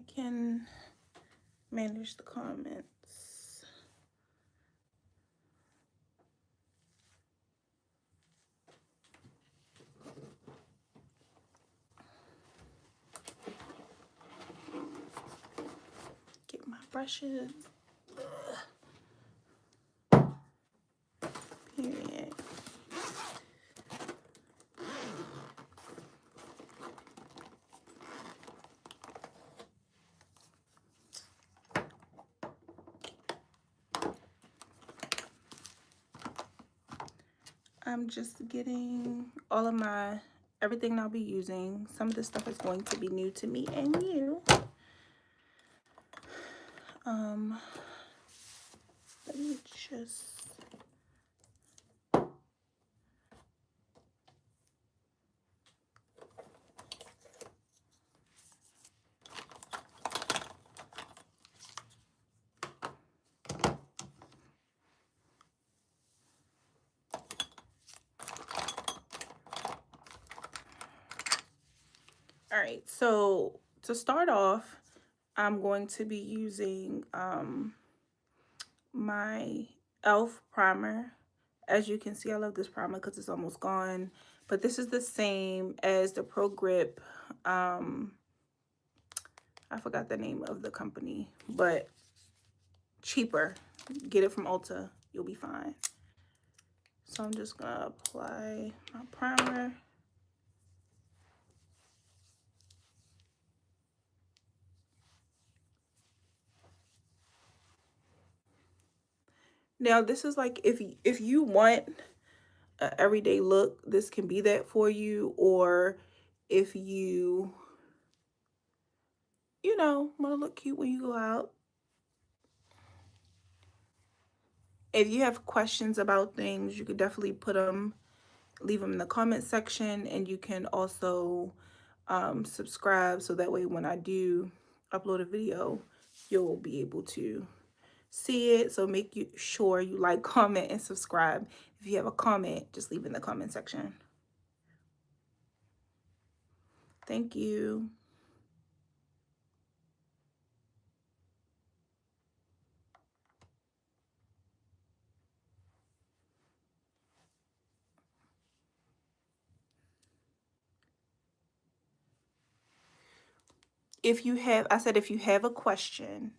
I can manage the comments. Get my brushes. Period. I'm just getting all of my everything I'll be using. Some of this stuff is going to be new to me and you. Let me just all right, so to start off, I'm going to be using my e.l.f. primer. As you can see, I love this primer because it's almost gone. But this is the same as the Pro Grip. I forgot the name of the company, but cheaper. Get it from Ulta. You'll be fine. So I'm just going to apply my primer. Now, this is like if you want an everyday look, this can be that for you. Or if you know, want to look cute when you go out. If you have questions about things, you could definitely leave them in the comment section, and you can also subscribe so that way when I do upload a video, you'll be able to see it. So make sure you like, comment, and subscribe. If you have a comment, just leave it in the comment section. Thank you. If you have a question,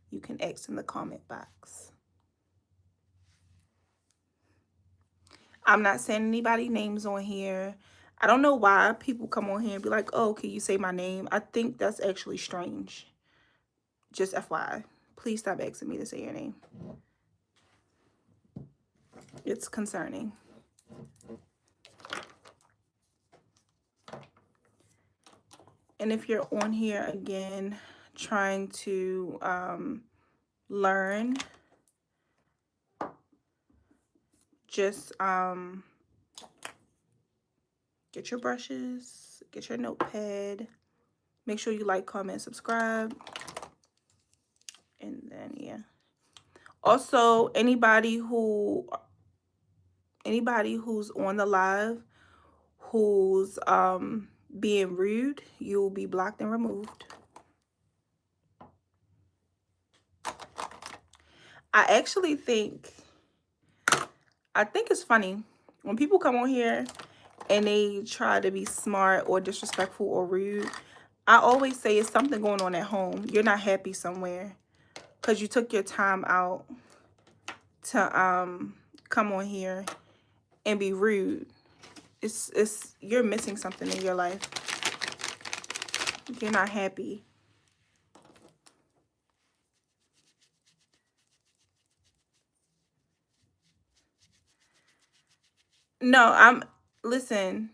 you can ask in the comment box. I'm not saying anybody names on here. I don't know why people come on here and be like, oh, can you say my name? I think that's actually strange. Just FYI. Please stop asking me to say your name. It's concerning. And if you're on here again trying to learn, just get your brushes, get your notepad, make sure you like, comment, subscribe, and then yeah. Also, anybody who's on the live who's being rude, you'll be blocked and removed. I think it's funny when people come on here and they try to be smart or disrespectful or rude. I always say it's something going on at home. You're not happy somewhere because you took your time out to come on here and be rude. It's you're missing something in your life. You're not happy. No, listen,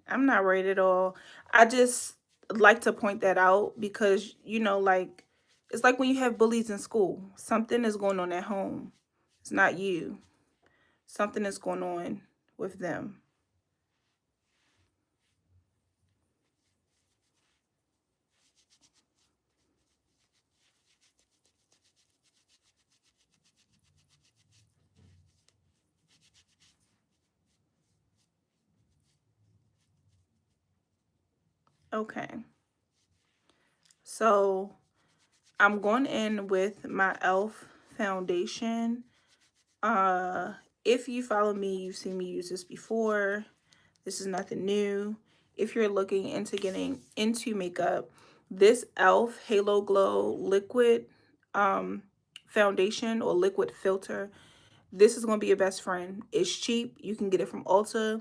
I'm not worried at all. I just like to point that out because, like, it's like when you have bullies in school. Something is going on at home. It's not you. Something is going on with them. Okay. So I'm going in with my e.l.f. foundation. If you follow me, you've seen me use this before. This is nothing new. If you're looking into getting into makeup, this e.l.f. Halo Glow liquid foundation or liquid filter, this is going to be your best friend. It's cheap. You can get it from Ulta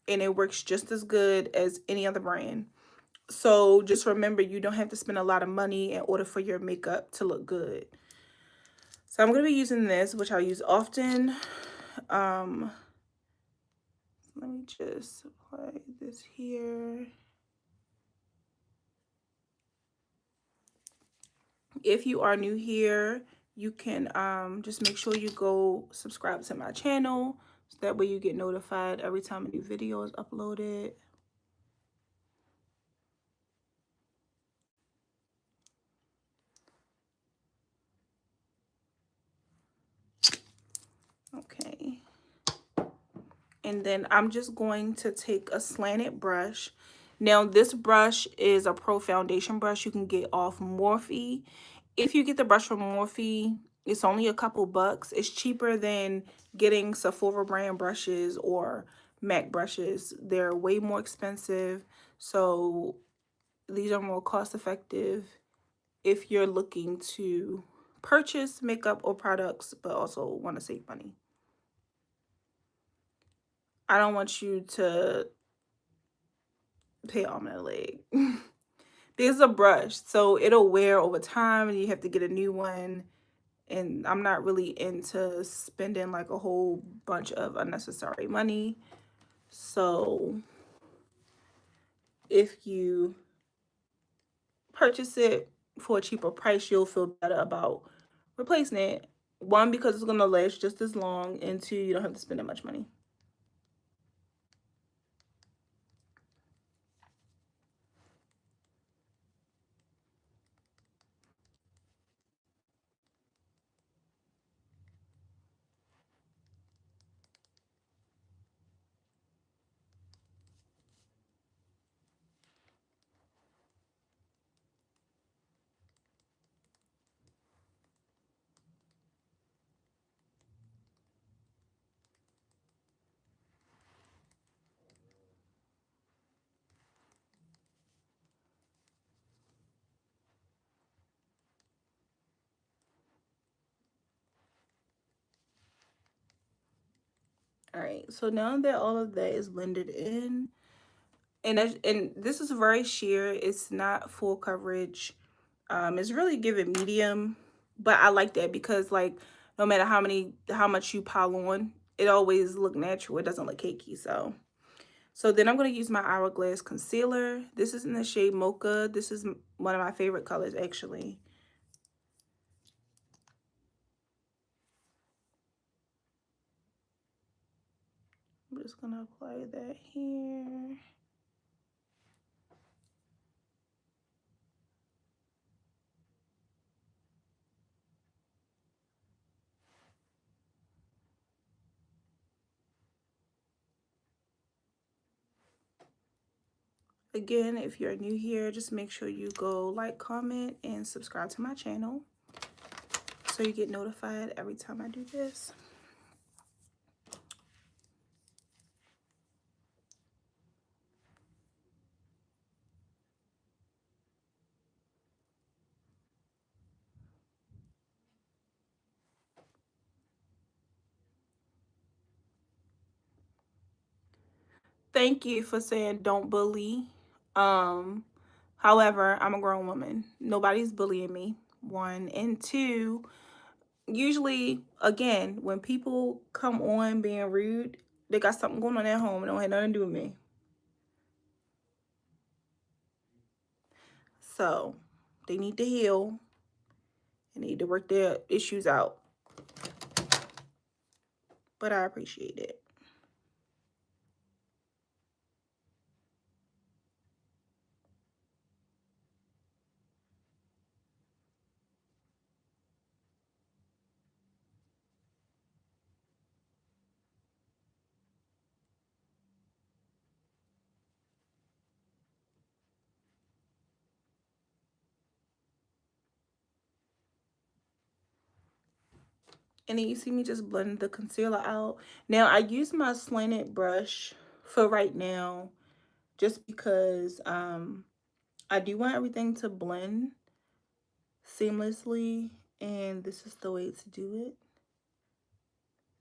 and it works just as good as any other brand. So just remember, you don't have to spend a lot of money in order for your makeup to look good. So I'm going to be using this, which I'll use often. Let me just apply this here. If you are new here, you can just make sure you go subscribe to my channel. So that way you get notified every time a new video is uploaded. Okay. And then I'm just going to take a slanted brush. Now this brush is a pro foundation brush you can get off Morphe. If you get the brush from Morphe, it's only a couple bucks. It's cheaper than getting Sephora brand brushes or MAC brushes. They're way more expensive. So these are more cost effective if you're looking to purchase makeup or products, but also want to save money. I don't want you to pay arm and a leg. This is a brush, so it'll wear over time and you have to get a new one. And I'm not really into spending like a whole bunch of unnecessary money. So if you purchase it for a cheaper price, you'll feel better about replacing it. One, because it's gonna last just as long, and two, you don't have to spend that much money. All right, so now that all of that is blended in, and this is very sheer, it's not full coverage. It's really giving medium, but I like that because like no matter how much you pile on, it always look natural. It doesn't look cakey. So then I'm going to use my Hourglass concealer. This is in the shade Mocha. This is one of my favorite colors actually. I'm just going to apply that here. Again, if you're new here, just make sure you go like, comment, and subscribe to my channel so you get notified every time I do this. Thank you for saying don't bully. However, I'm a grown woman. Nobody's bullying me. One. And two, usually, again, when people come on being rude, they got something going on at home and don't have nothing to do with me. So they need to heal and need to work their issues out. But I appreciate it. And then you see me just blend the concealer out. Now, I use my slanted brush for right now just because I do want everything to blend seamlessly. And this is the way to do it.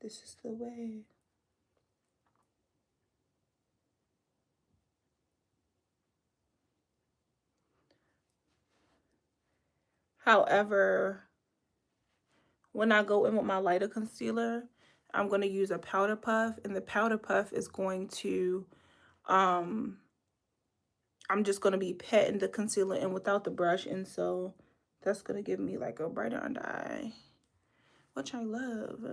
This is the way. However, when I go in with my lighter concealer, I'm going to use a powder puff, and the powder puff is going to, I'm just going to be patting the concealer in without the brush, and so that's going to give me like a brighter under eye, which I love.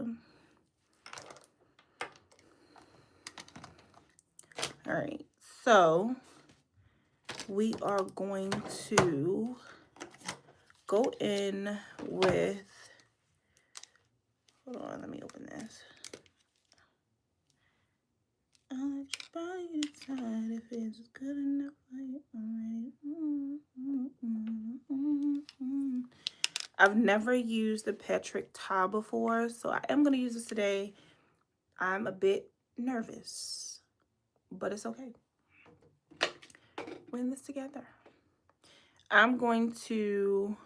All right, so we are going to go in with, hold on, let me open this. I'll let your body decide if it's good enough for you already. I've never used the Patrick Ta before, so I am going to use this today. I'm a bit nervous, but it's okay. We're in this together. I'm going to,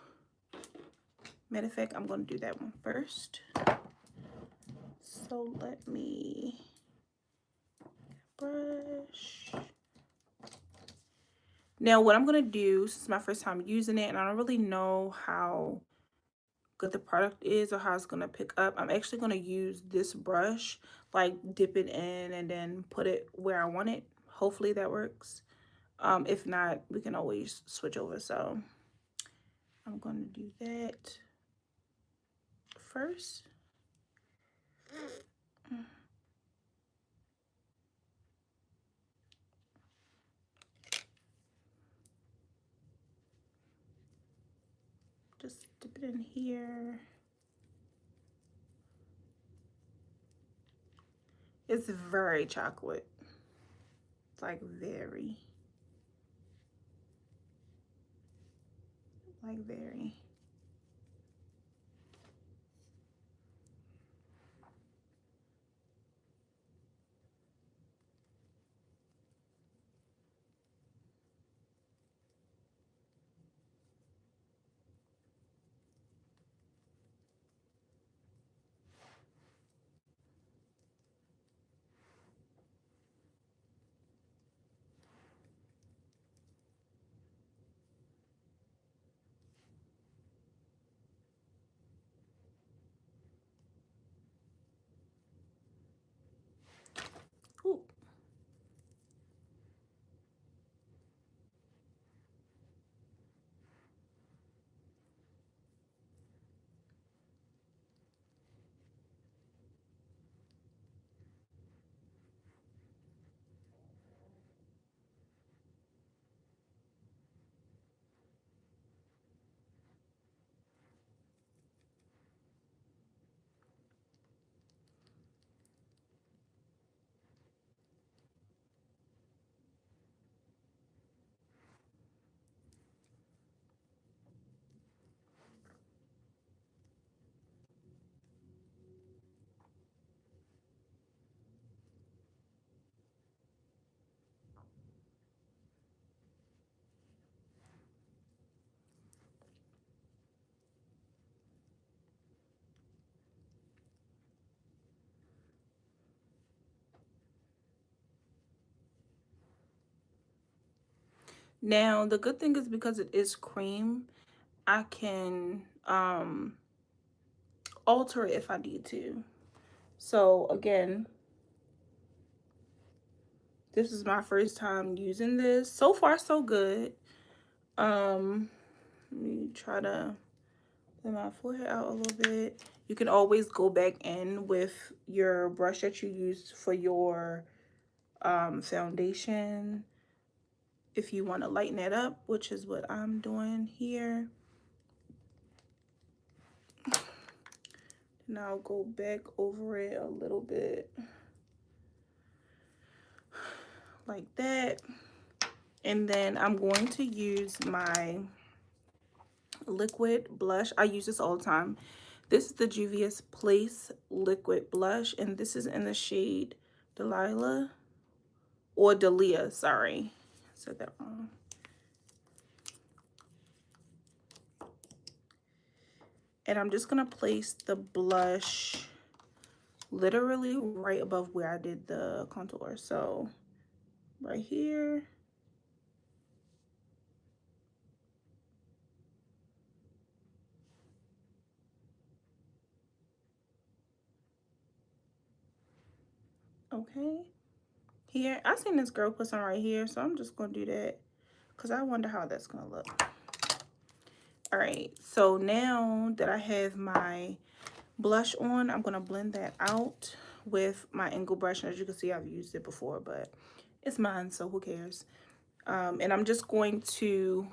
matter of fact, I'm going to do that one first. So let me brush. Now what I'm going to do, this is my first time using it and I don't really know how good the product is or how it's going to pick up. I'm actually going to use this brush, like dip it in and then put it where I want it. Hopefully that works. If not, we can always switch over. So I'm going to do that first. Just dip it in here. It's very chocolate. It's like very. Ooh. Now the good thing is because it is cream, I can alter it if I need to. So again, this is my first time using this. So far so good. Let me try to let my forehead out a little bit. You can always go back in with your brush that you used for your foundation if you want to lighten it up, which is what I'm doing here. Now I'll go back over it a little bit like that. And then I'm going to use my liquid blush. I use this all the time. This is the Juvia's Place Liquid Blush, and this is in the shade Delilah, or Delia, sorry. I said that wrong. And I'm just going to place the blush literally right above where I did the contour. So right here. Okay. Here, I seen this girl put some right here, so I'm just going to do that because I wonder how that's going to look. All right, so now that I have my blush on, I'm going to blend that out with my angle brush. And as you can see, I've used it before, but it's mine, so who cares? And I'm just going to,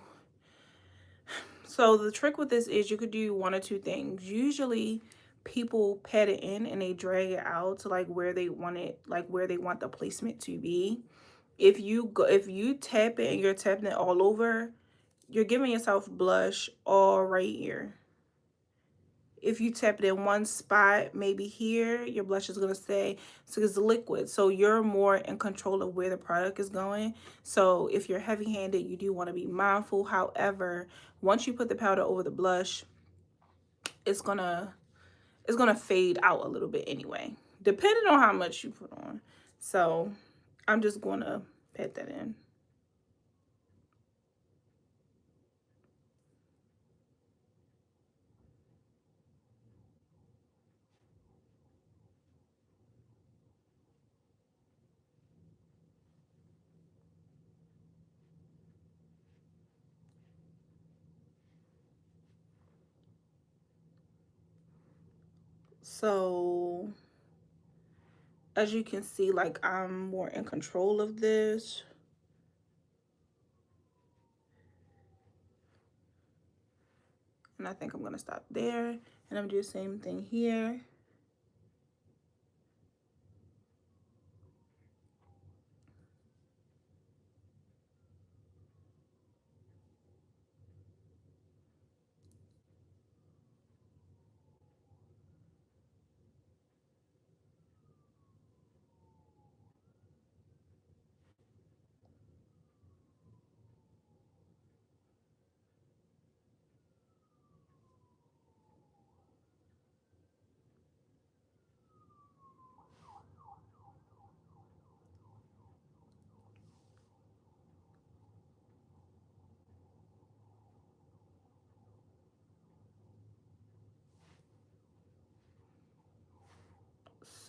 so the trick with this is you could do one or two things. Usually people pat it in and they drag it out to like where they want it, like where they want the placement to be. If you tap it and you're tapping it all over, you're giving yourself blush all right here. If you tap it in one spot, maybe here, your blush is going to stay. So it's liquid. So you're more in control of where the product is going. So if you're heavy-handed, you do want to be mindful. However, once you put the powder over the blush, it's gonna fade out a little bit anyway, depending on how much you put on. So I'm just going to pat that in. So as you can see, like I'm more in control of this. And I think I'm gonna stop there. And I'm doing the same thing here.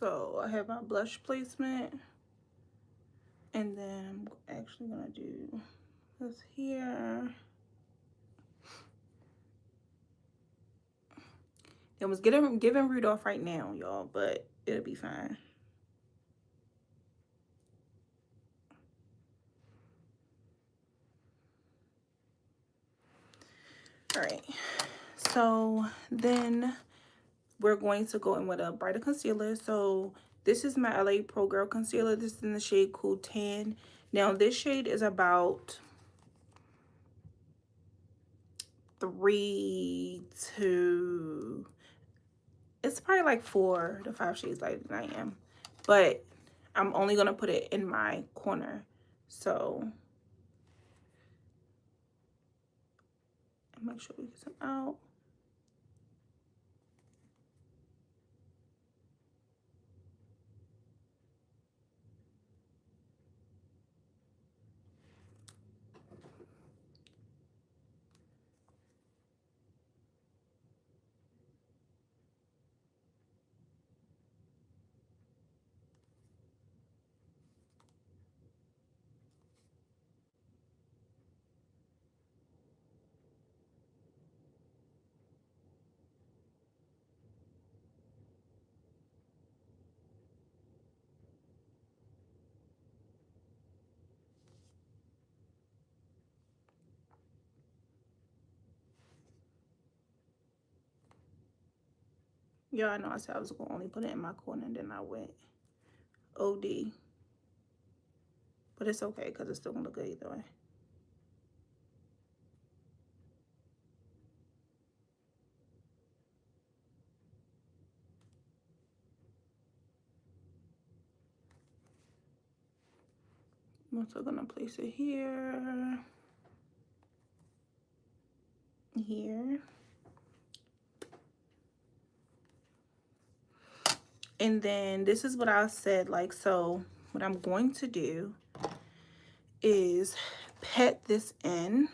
So I have my blush placement. And then I'm actually gonna do this here. It was giving Rudolph right now, y'all, but it'll be fine. All right, so then we're going to go in with a brighter concealer. So this is my LA Pro Girl concealer. This is in the shade Cool Tan. Now this shade is about 3 to, it's probably like 4 to 5 shades lighter than I am, but I'm only gonna put it in my corner. So make sure we get some out. Yeah, I know I said I was gonna only put it in my corner, and then I went OD. But it's okay because it's still gonna look good either way. I'm also gonna place it here, here. And then this is what I said, like, so what I'm going to do is pat this in.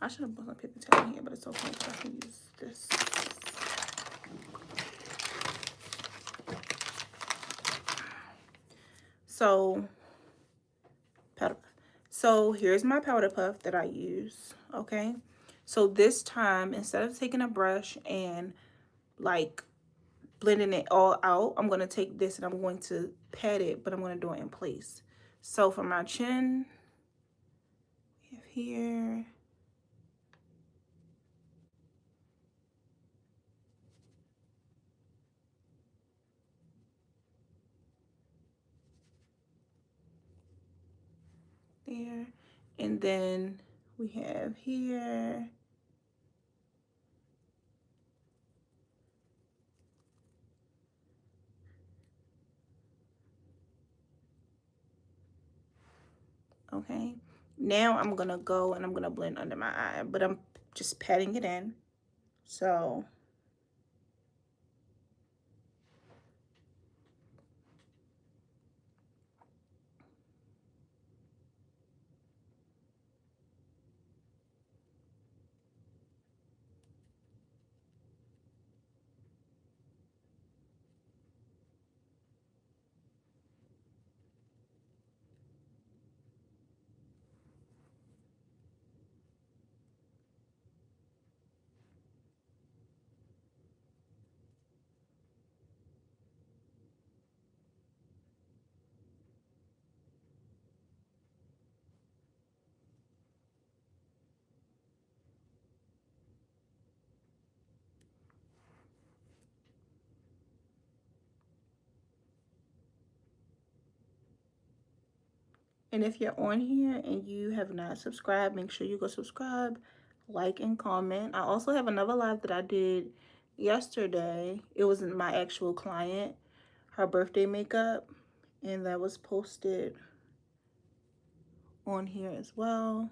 I should have put some paper towel in here, but it's okay because I can use this. So, powder puff. So here's my powder puff that I use, okay? So this time, instead of taking a brush and like blending it all out, I'm going to take this and I'm going to pat it, but I'm going to do it in place. So for my chin, we have here. There. And then we have here. Okay. Now I'm going to go and I'm going to blend under my eye, but I'm just patting it in. So and if you're on here and you have not subscribed, make sure you go subscribe, like, and comment. I also have another live that I did yesterday. It wasn't my actual client, her birthday makeup, and that was posted on here as well.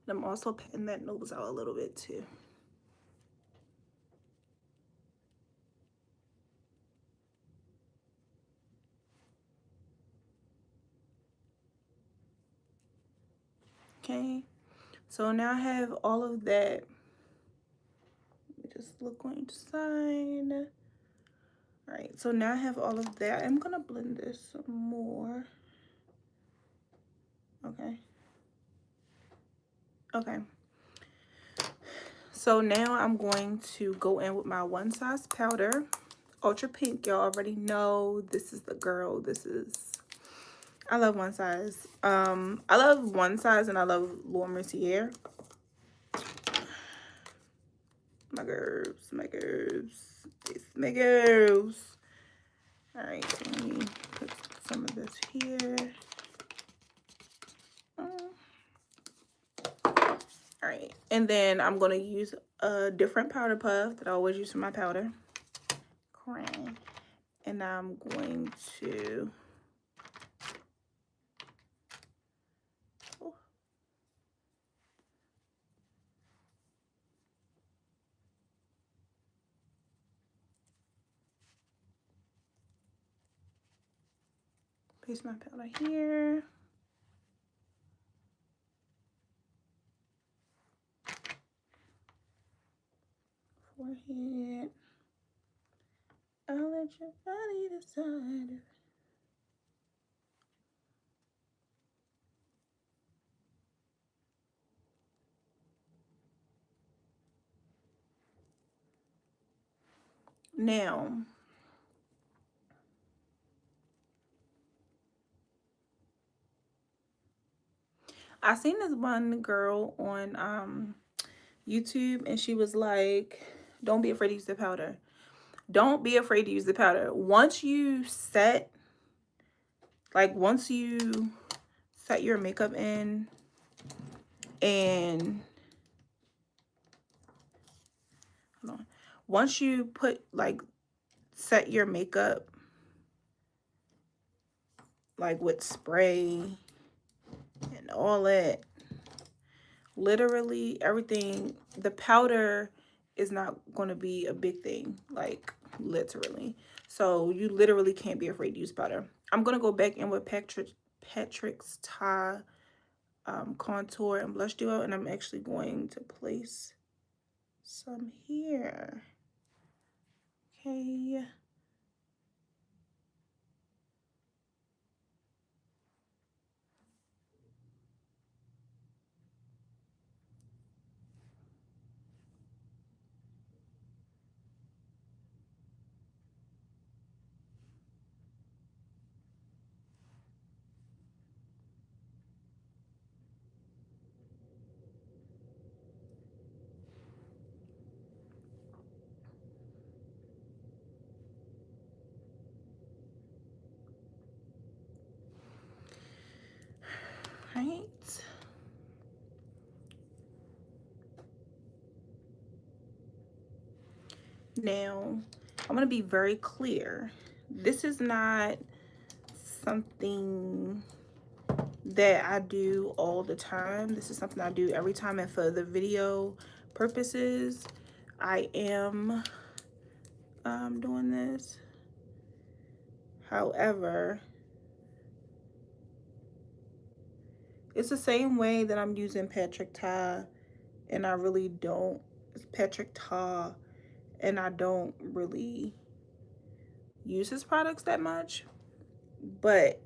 And I'm also patting that nose out a little bit too. Okay, so now I have all of that. Let me just look on each side. All right, so now I have all of that. I'm gonna blend this some more. Okay. Okay. So now I'm going to go in with my One Size powder. Ultra Pink, y'all already know this is the girl. This is, I love One Size. I love One Size and I love Laura Mercier. My girls, my girls, it's my girls. All right, so let me put some of this here. All right, and then I'm gonna use a different powder puff that I always use for my powder. Crayon. And I'm going to place my powder here. Forehead. I'll let your body decide. Now, I seen this one girl on YouTube and she was like, don't be afraid to use the powder. Don't be afraid to use the powder. Once you set set your makeup in, and hold on. Once you put like set your makeup like with spray and all that, literally everything, the powder is not going to be a big thing, like literally. So you literally can't be afraid to use powder. I'm going to go back in with Patrick's Ta contour and blush duo, and I'm actually going to place some here. Okay. Right. Now, I'm going to be very clear. This is not something that I do all the time. This is something I do every time, and for the video purposes, I am doing this. However, it's the same way that I'm using Patrick Ta, and I really don't. It's Patrick Ta, and I don't really use his products that much. But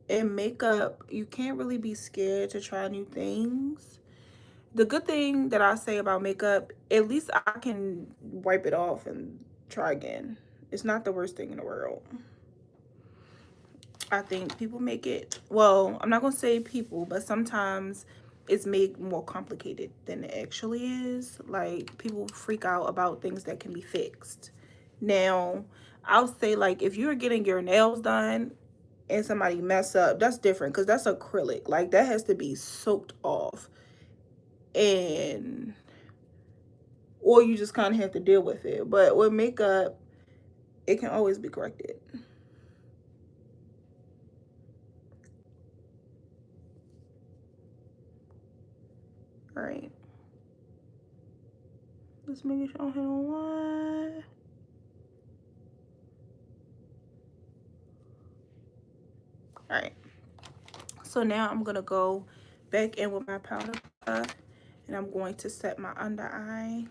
in makeup, you can't really be scared to try new things. The good thing that I say about makeup, at least I can wipe it off and try again. It's not the worst thing in the world. I think people make it, well, I'm not going to say people, but sometimes it's made more complicated than it actually is. Like, people freak out about things that can be fixed. Now, I'll say, like, if you're getting your nails done and somebody mess up, that's different, because that's acrylic. Like, that has to be soaked off, and or you just kind of have to deal with it. But with makeup, it can always be corrected. All right, let's make sure I don't hit on one. All right, so now I'm gonna go back in with my powder puff, and I'm going to set my under eye.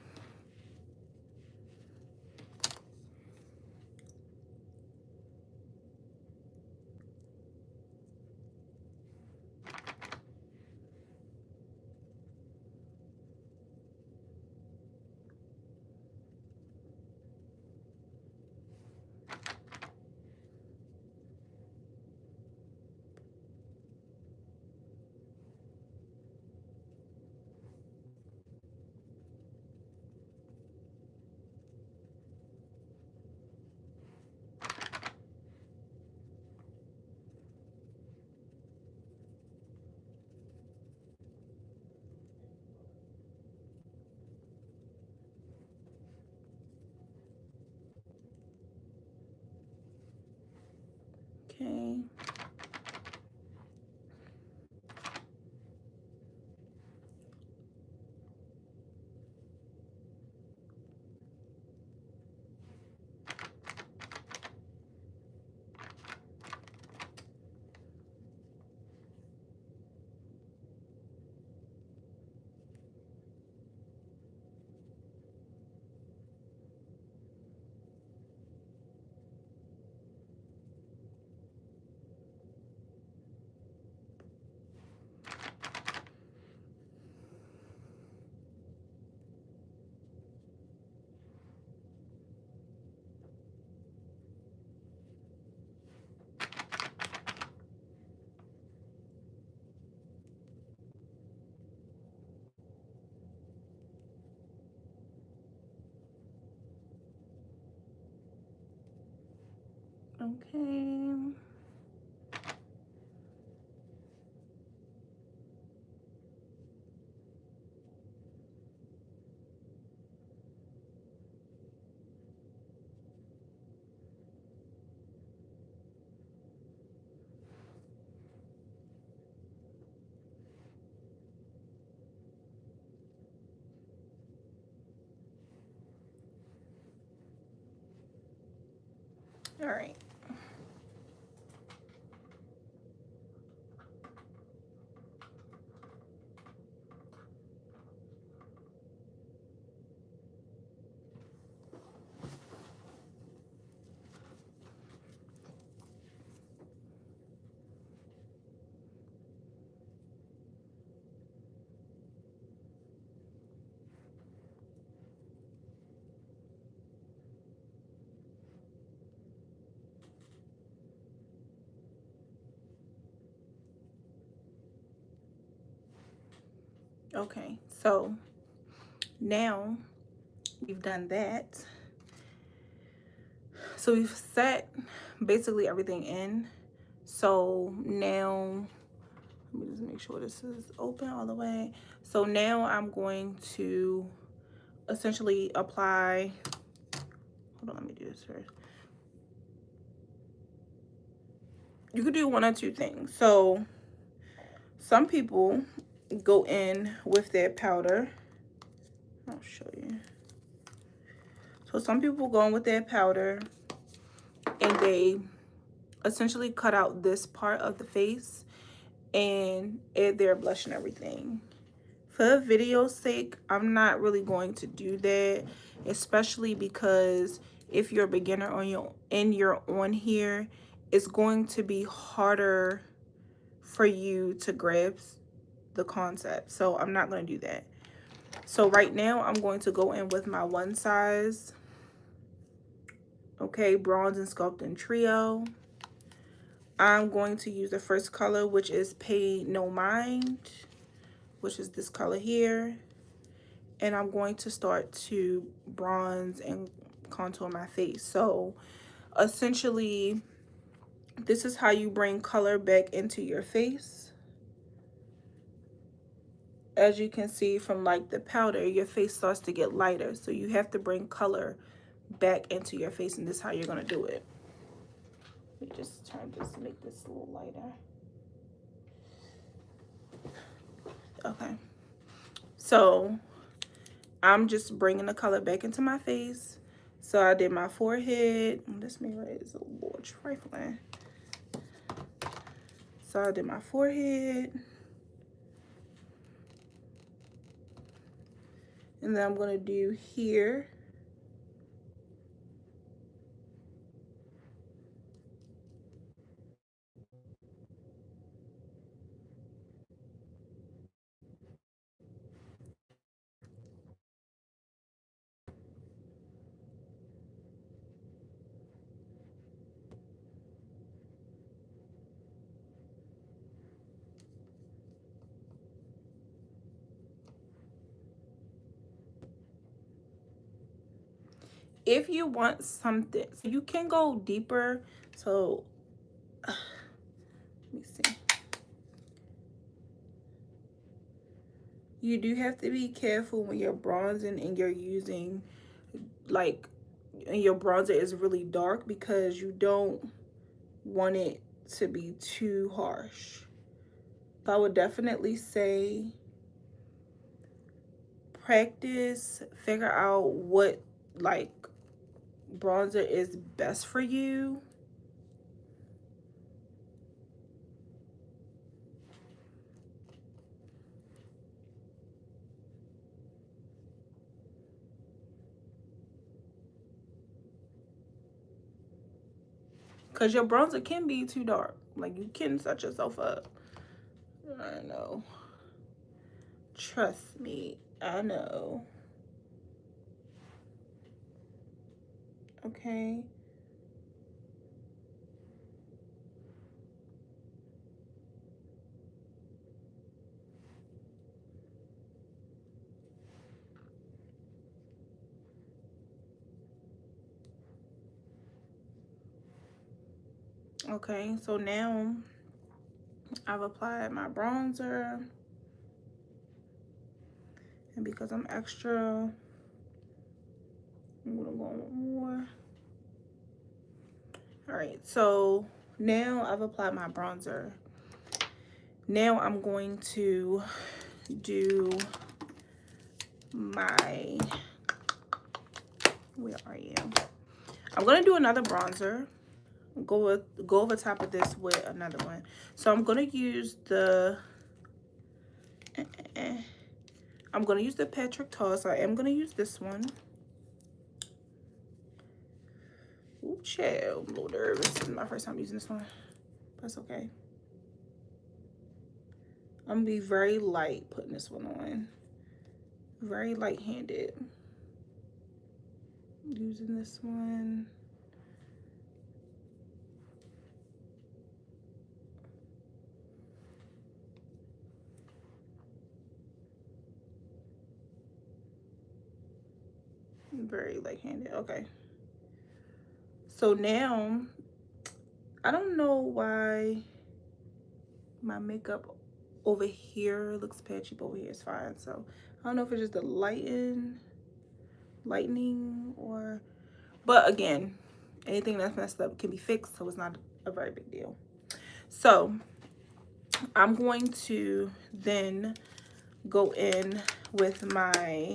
Okay. Okay. All right. Okay, so now we've done that. So we've set basically everything in. So now, let me just make sure this is open all the way. So now I'm going to essentially apply, hold on, let me do this first. You could do one or two things. So some people go in with their powder. I'll show you. So some people go in with their powder and they essentially cut out this part of the face and add their blush and everything. For the video's sake, I'm not really going to do that, especially because if you're a beginner on you're on here, it's going to be harder for you to grasp the concept. So I'm not going to do that. So right now I'm going to go in with my One Size, okay, Bronze and Sculpting Trio. I'm going to use the first color, which is Pay No Mind, which is this color here. And I'm going to start to bronze and contour my face. So essentially, this is how you bring color back into your face. As you can see from like the powder, your face starts to get lighter. So you have to bring color back into your face, and this is how you're gonna do it. Let me just turn this to make this a little lighter. Okay. So I'm just bringing the color back into my face. So I did my forehead. This mirror is a little trifling. So I did my forehead. And then I'm going to do here. If you want something, so you can go deeper. So let me see. You do have to be careful when you're bronzing and you're using like, and your bronzer is really dark, because you don't want it to be too harsh. So I would definitely say practice, figure out what like bronzer is best for you. Because your bronzer can be too dark. Like, you can set yourself up. I know. Trust me, I know. Okay. Okay, so now I've applied my bronzer. And because I'm extra, I'm gonna go on more. All right, so now I've applied my bronzer. Now I'm going to do where are you? I'm gonna do another bronzer. go over top of this with another one. So I'm gonna use the Patrick Ta. So I am gonna use this one. Ooh, chill. I'm a little nervous. This is my first time using this one. That's okay. I'm gonna be very light putting this one on. Very light-handed. Using this one. Very light-handed. Okay. So now, I don't know why my makeup over here looks patchy, but over here is fine. So I don't know if it's just the lightning or, but again, anything that's messed up can be fixed, so it's not a very big deal. So I'm going to then go in with my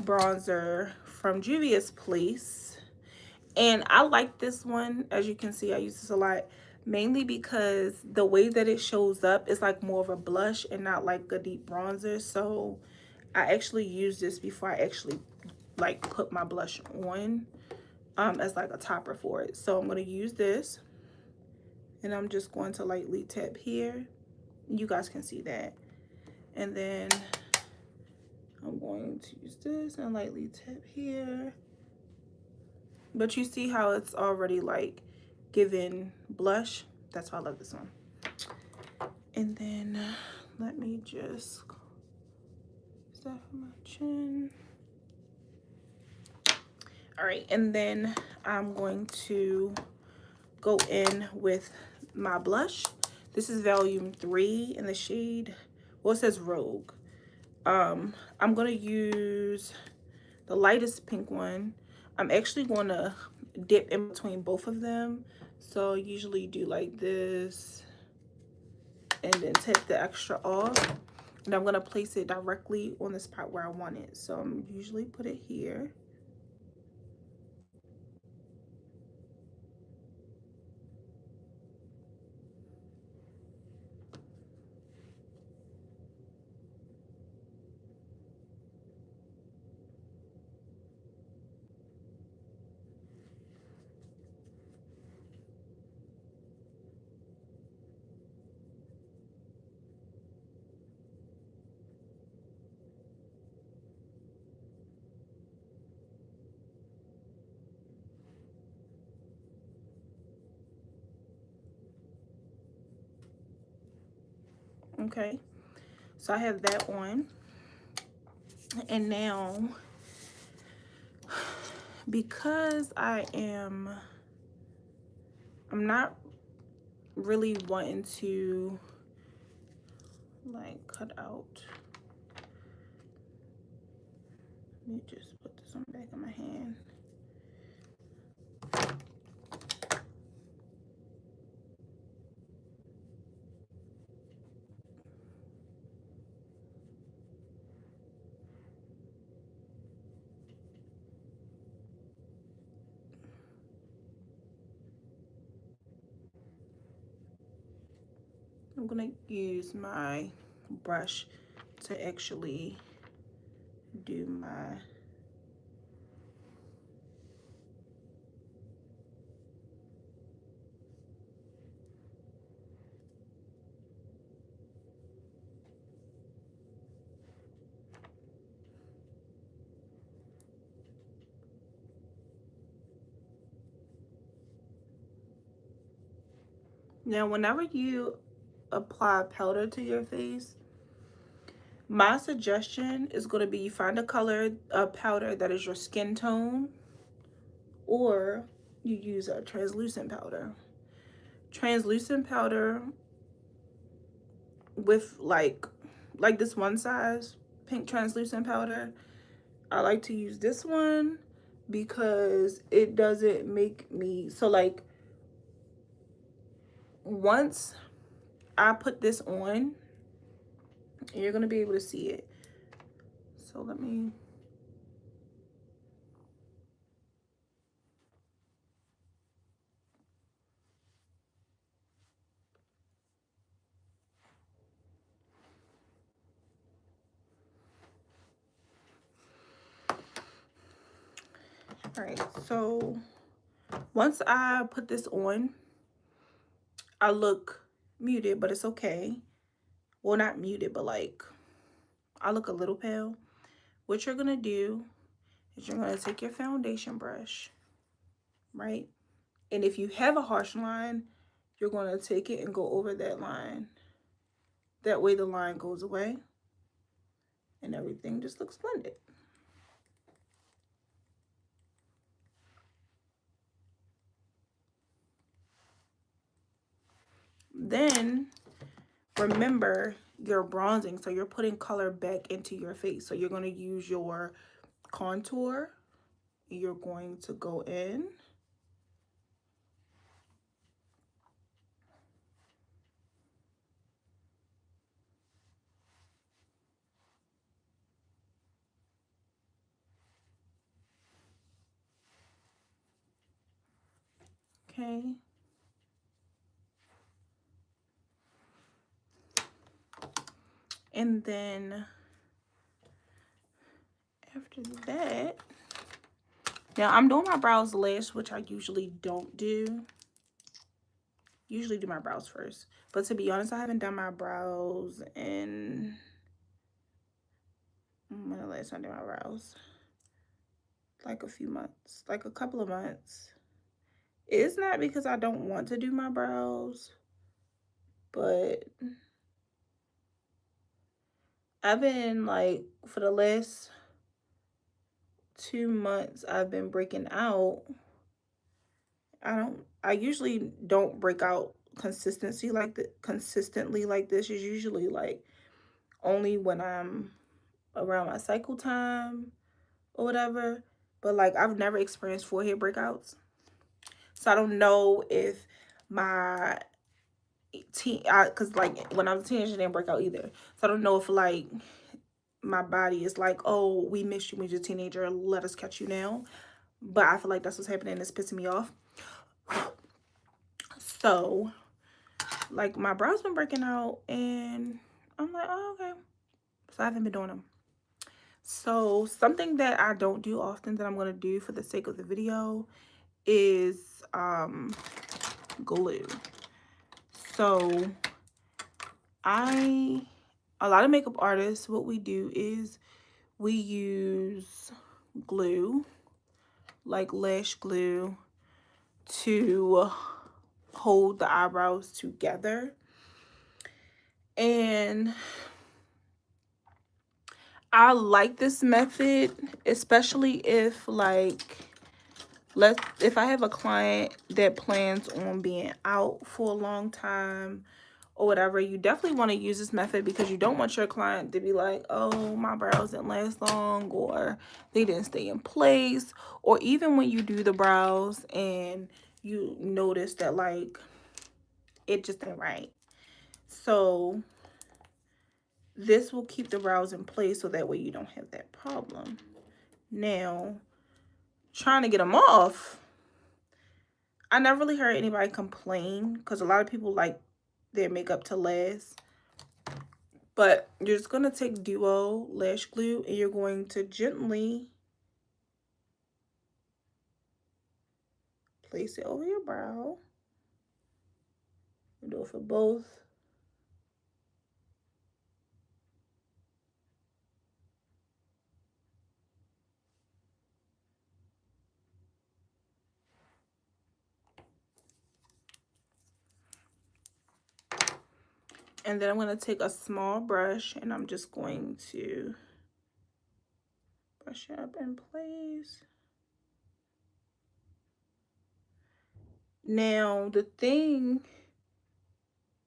bronzer from Juvia's Place. And I like this one. As you can see, I use this a lot, mainly because the way that it shows up is like more of a blush and not like a deep bronzer. So I actually use this before I actually like put my blush on as like a topper for it. So I'm going to use this, and I'm just going to lightly tap here. You guys can see that. And then I'm going to use this and lightly tap here. But you see how it's already like giving blush? That's why I love this one. And then let me just use that for my chin. All right, and then I'm going to go in with my blush. This is volume 3 in the shade, well, it says Rogue. I'm gonna use the lightest pink one. I'm actually gonna dip in between both of them. So I usually do like this and then take the extra off. And I'm gonna place it directly on the spot where I want it. So I'm usually put it here. Okay, so I have that on. And now, because I'm not really wanting to like cut out. Let me just put this on the back of my hand. I'm gonna use my brush to actually do my now whenever you apply powder to your face, my suggestion is going to be you find a color of powder that is your skin tone, or you use a translucent powder. Translucent powder with like this one size pink translucent powder, I like to use this one because it doesn't make me, so like once I put this on, you're gonna be able to see it. So let me, All right, so once I put this on, I look muted, but it's okay. Well, not muted, but like I look a little pale. What you're gonna do is you're gonna take your foundation brush, right? And if you have a harsh line, you're gonna take it and go over that line. That way the line goes away and everything just looks blended. Then remember you're bronzing, so you're putting color back into your face. So you're going to use your contour. You're going to go in. Okay. And then after that, now I'm doing my brows last, which I usually don't do. Usually do my brows first. But to be honest, I haven't done my brows in... when the last time I did my brows? Like a few months. Like a couple of months. It's not because I don't want to do my brows, but I've been like, for the last 2 months, I've been breaking out. I usually don't break out consistently like this. Is usually like only when I'm around my cycle time or whatever. But like I've never experienced forehead breakouts. So I don't know if my because like when I was a teenager, I didn't break out either. So I don't know if like my body is like, oh, we missed you when you're a teenager, let us catch you now. But I feel like that's what's happening. It's pissing me off. So like my brows been breaking out and I'm like, oh, okay. So I haven't been doing them. So something that I don't do often that I'm going to do for the sake of the video is glue. So a lot of makeup artists, what we do is we use glue, like lash glue, to hold the eyebrows together. And I like this method, especially if like, if I have a client that plans on being out for a long time or whatever, you definitely want to use this method because you don't want your client to be like, oh, my brows didn't last long, or they didn't stay in place, or even when you do the brows and you notice that like it just ain't right. So this will keep the brows in place so that way you don't have that problem. Now, trying to get them off, I never really heard anybody complain because a lot of people like their makeup to last. But you're just going to take Duo Lash Glue and you're going to gently place it over your brow. You do it for both. And then I'm going to take a small brush and I'm just going to brush it up in place. Now, the thing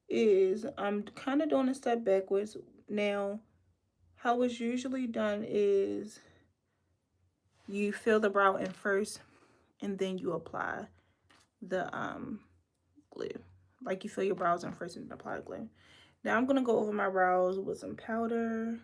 is, I'm kind of doing a step backwards. Now, how it's usually done is you fill the brow in first and then you apply the glue. Like you fill your brows in first and apply the glue. Now I'm going to go over my brows with some powder.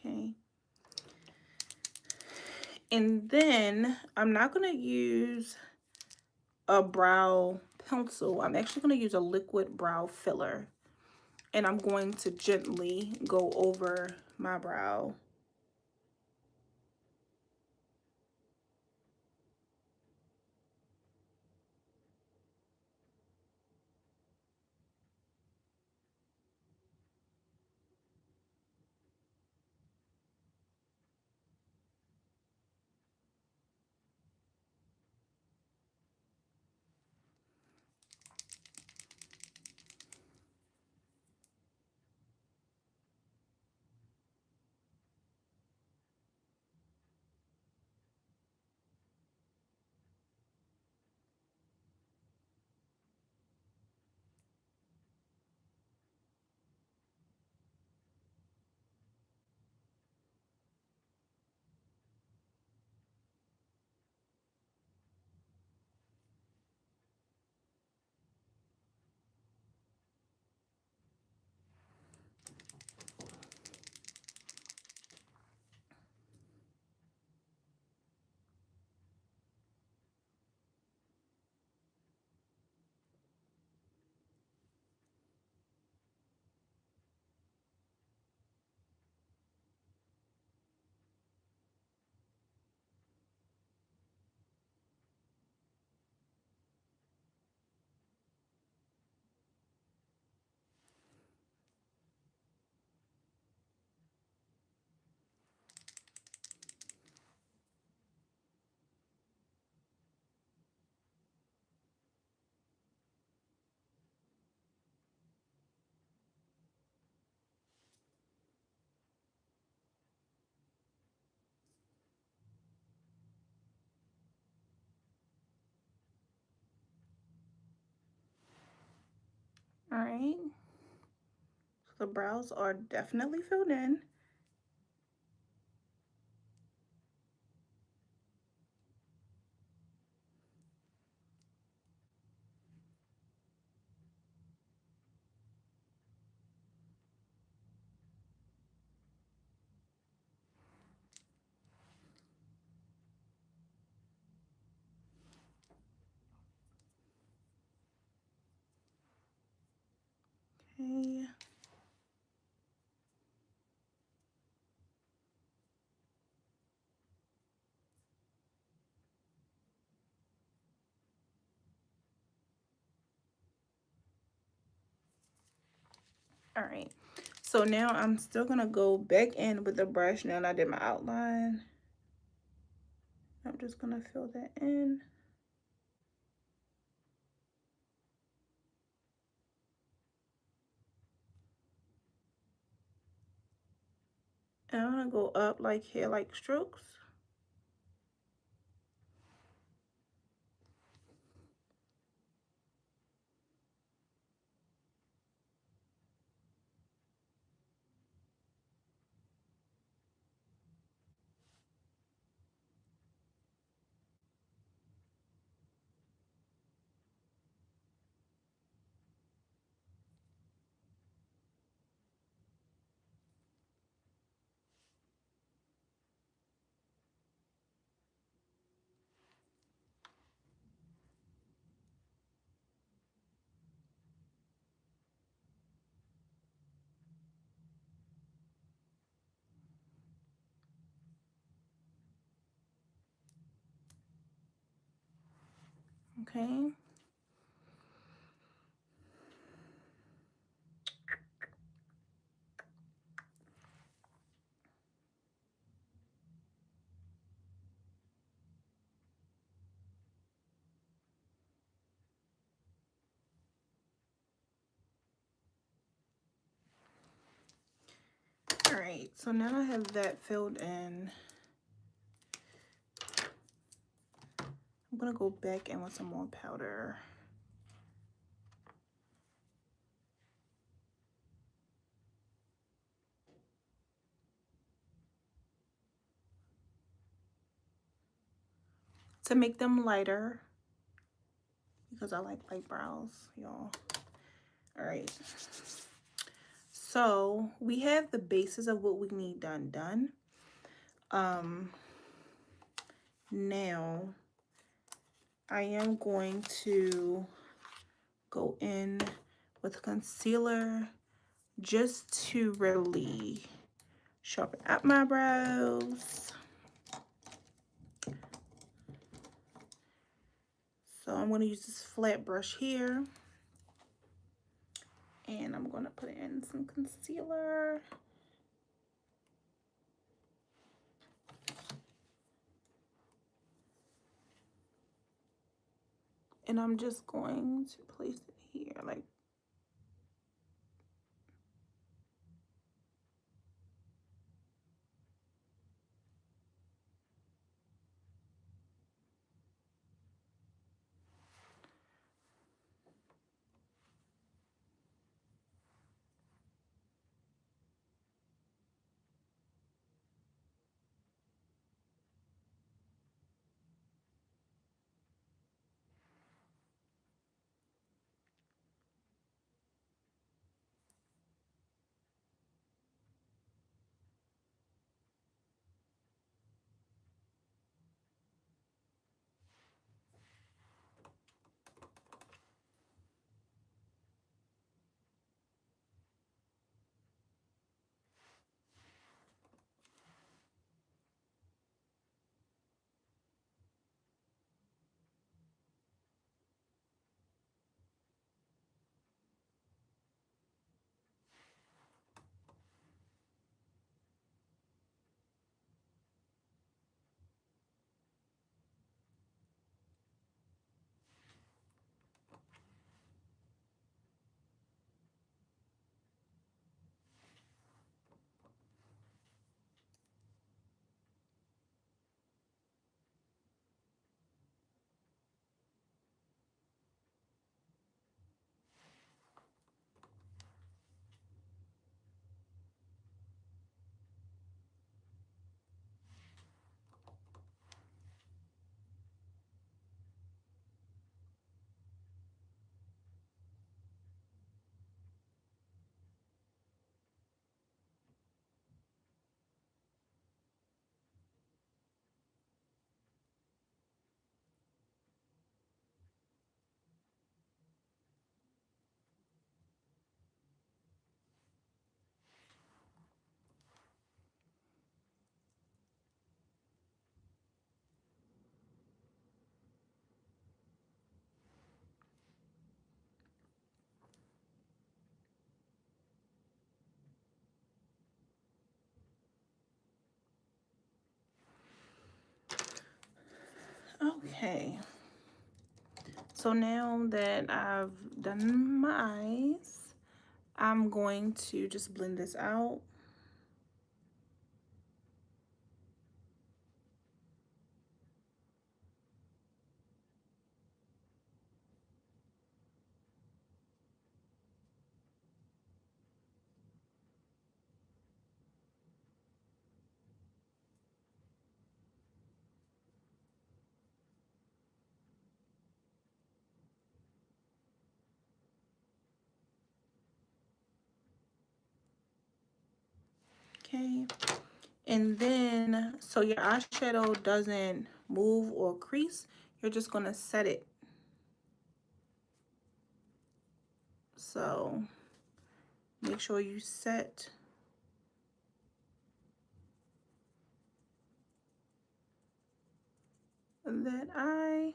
Okay. And then I'm not going to use a brow pencil. I'm actually going to use a liquid brow filler. And I'm going to gently go over my brow. All right. So the brows are definitely filled in. Okay. All right. So now I'm still going to go back in with the brush. Now that I did my outline, I'm just going to fill that in. And I'm going to go up like here, like strokes. Okay. All right. So now I have that filled in. I'm going to go back in with some more powder. To make them lighter, because I like light brows, y'all. All right. So we have the basis of what we need done. Now, I am going to go in with concealer just to really sharpen up my brows. So I'm going to use this flat brush here. And I'm going to put in some concealer. And I'm just going to place it here, like. Okay. So now that I've done my eyes, I'm going to just blend this out. Okay. And then, so your eyeshadow doesn't move or crease, you're just going to set it. So make sure you set that eye.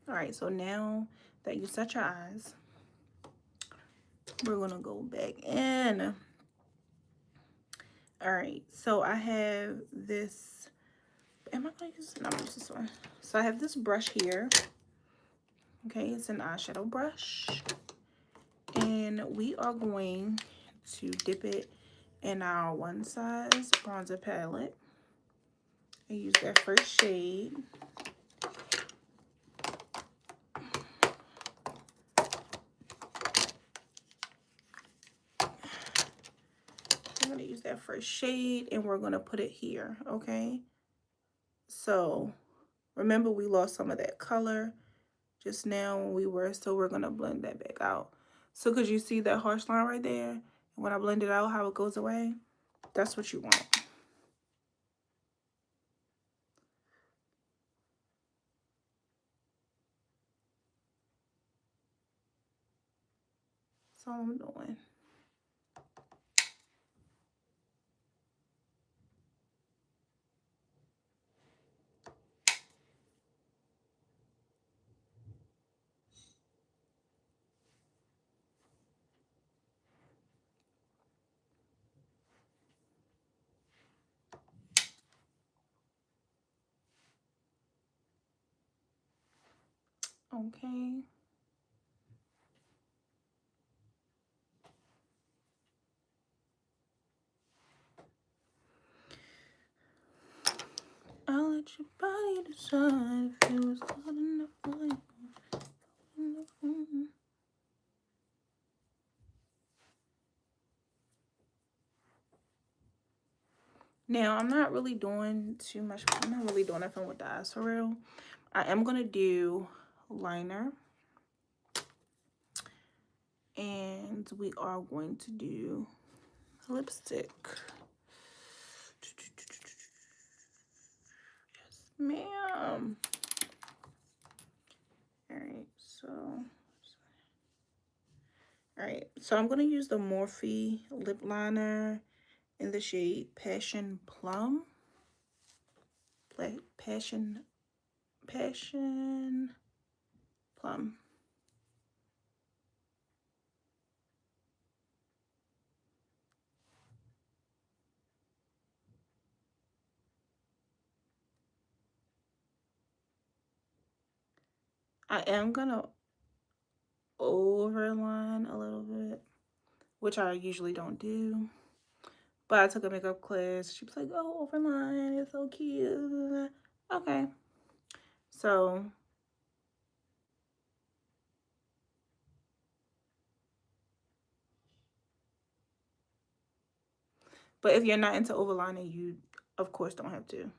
All right, so now that you set your eyes, we're gonna go back in. All right, so I have this, am I gonna use, no, I'm gonna use this one. So I have this brush here. Okay, it's an eyeshadow brush. And we are going to dip it in our One Size bronzer palette. I use that first shade. going to use that first shade and we're going to put it here, okay? So remember we lost some of that color just now when we were, so we're going to blend that back out. So because you see that harsh line right there, and when I blend it out, how it goes away, that's what you want. That's all I'm doing. Okay. I'll let your body decide if it was good enough for you. Now, I'm not really doing too much. I'm not really doing nothing with the eyes for real. I am going to do liner. And we are going to do lipstick. Yes, ma'am. Alright, so I'm going to use the Morphe lip liner in the shade Passion Plum. Passion Plum. I am going to overline a little bit, which I usually don't do. But I took a makeup class. She was like, oh, overline, it's so cute. Okay. So but if you're not into overlining, you of course don't have to.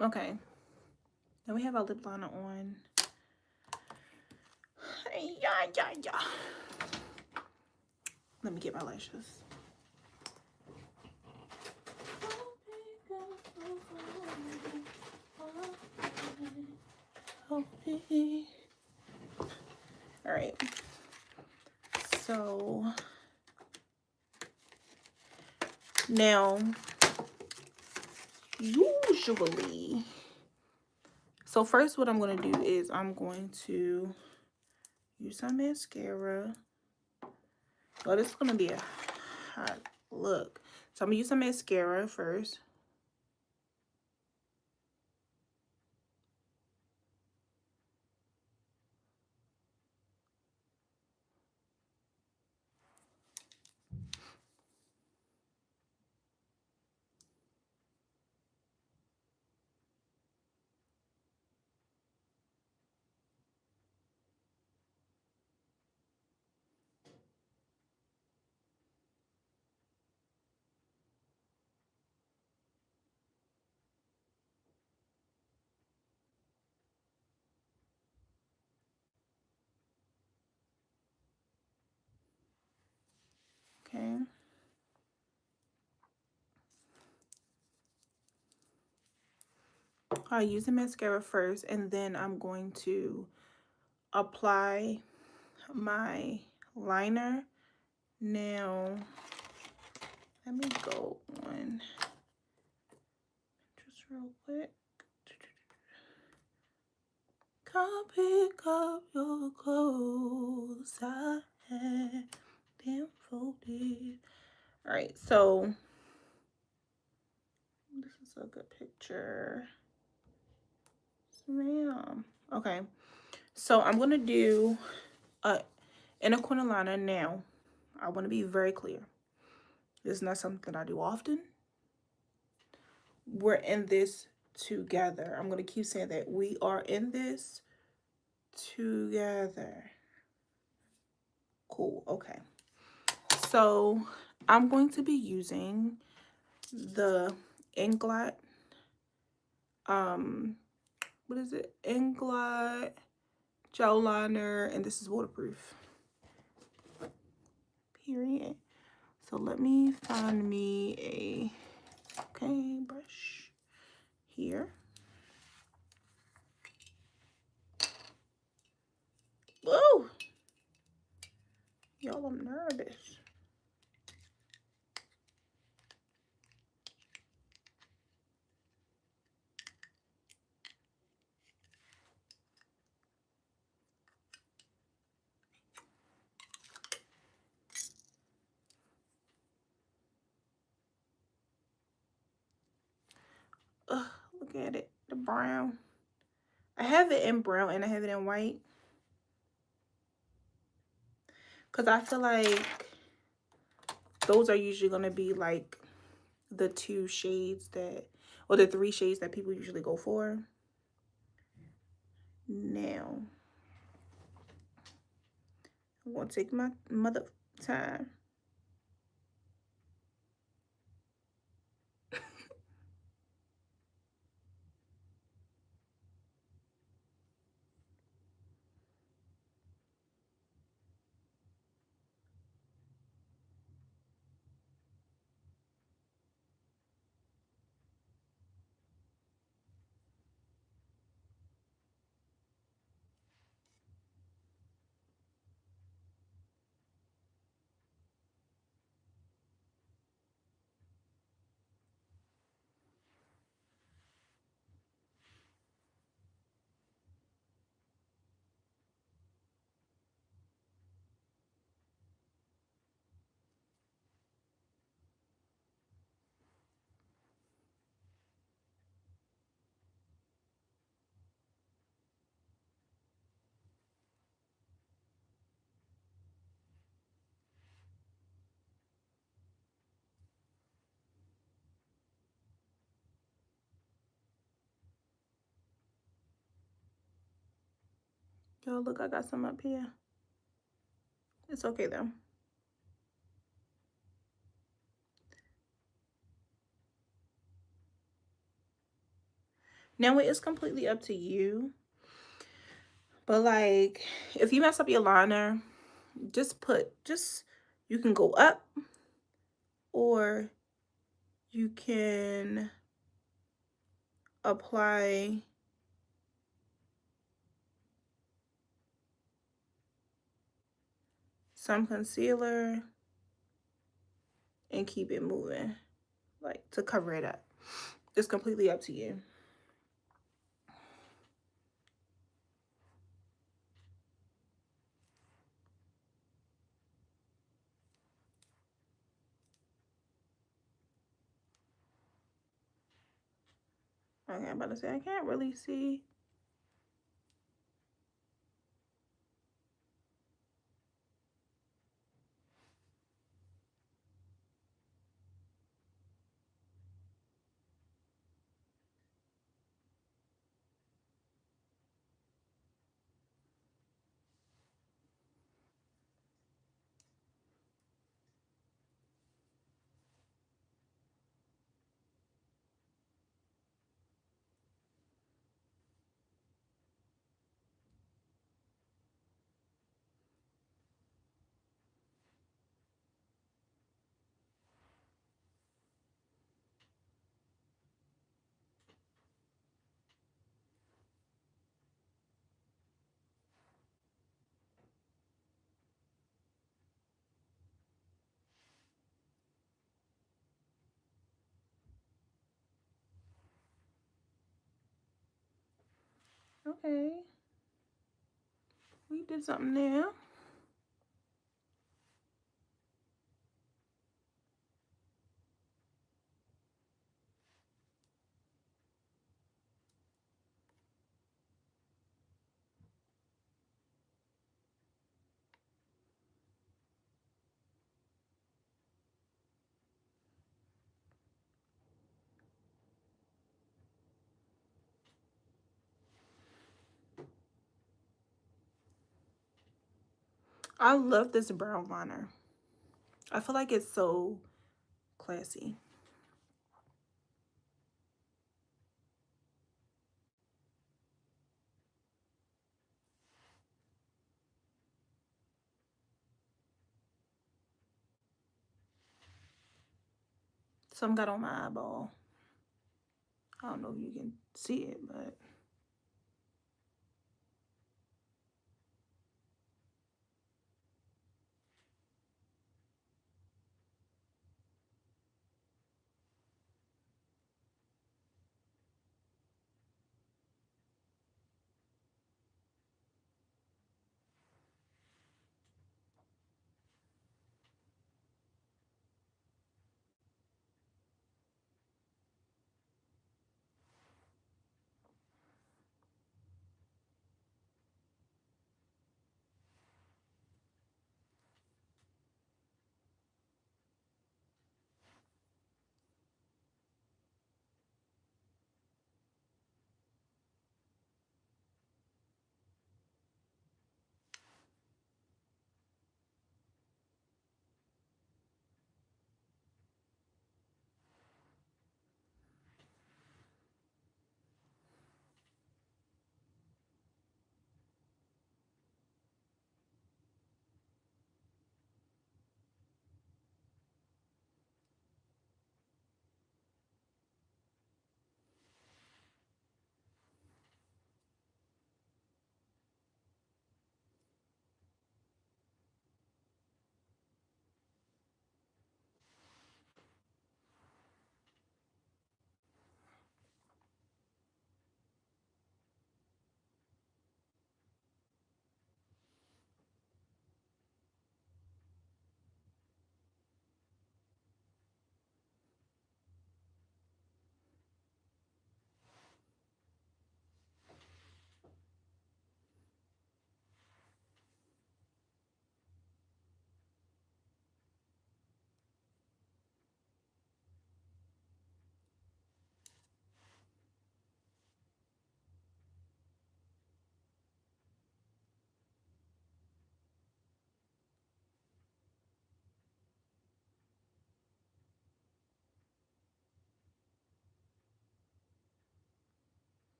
Okay. Now we have our lip liner on. Yeah. Let me get my lashes. All right. So now, usually, so first what I'm going to do is I'm going to use some mascara. Oh, this is going to be a hot look. So I'm going to use some mascara first. probably use the mascara first, and then I'm going to apply my liner. Now, let me go on just real quick. Come pick up your clothes, I had them folded. All right, so this is a good picture. Ma'am. Okay, so I'm gonna do a inner corner liner now. I want to be very clear. This is not something that I do often. We're in this together. I'm going to keep saying that. We are in this together. Cool. Okay. So I'm going to be using the Inglot, what is it? Inglot gel liner, and this is waterproof. Period. So let me find me a brush here. Whoa! Y'all, I'm nervous. Ugh, look at it. The brown. I have it in brown and I have it in white. Because I feel like those are usually going to be like the 2 shades that, or the 3 shades that people usually go for. Now, I'm going to take my mother time. Yo, look, I got some up here. It's okay though. Now it is completely up to you. But like, if you mess up your liner, you can go up, or you can apply some concealer and keep it moving, like to cover it up. It's completely up to you. Okay, I'm about to say, I can't really see. Okay. We did something there. I love this brow liner. I feel like it's so classy. Some got on my eyeball. I don't know if you can see it, but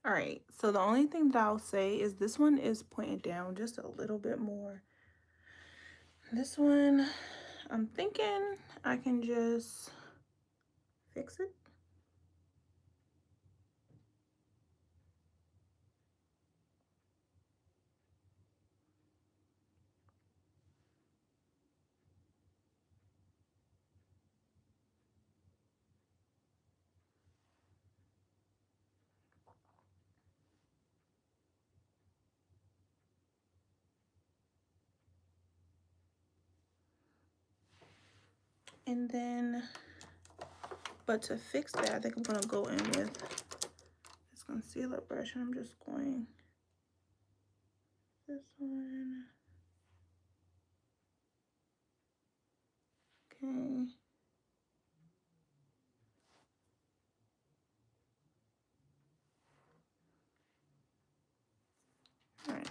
all right. So the only thing that I'll say is this one is pointed down just a little bit more. This one, I'm thinking I can just fix it. And then, but to fix that, I think I'm gonna go in with this concealer brush, and I'm just going this one. Okay. All right.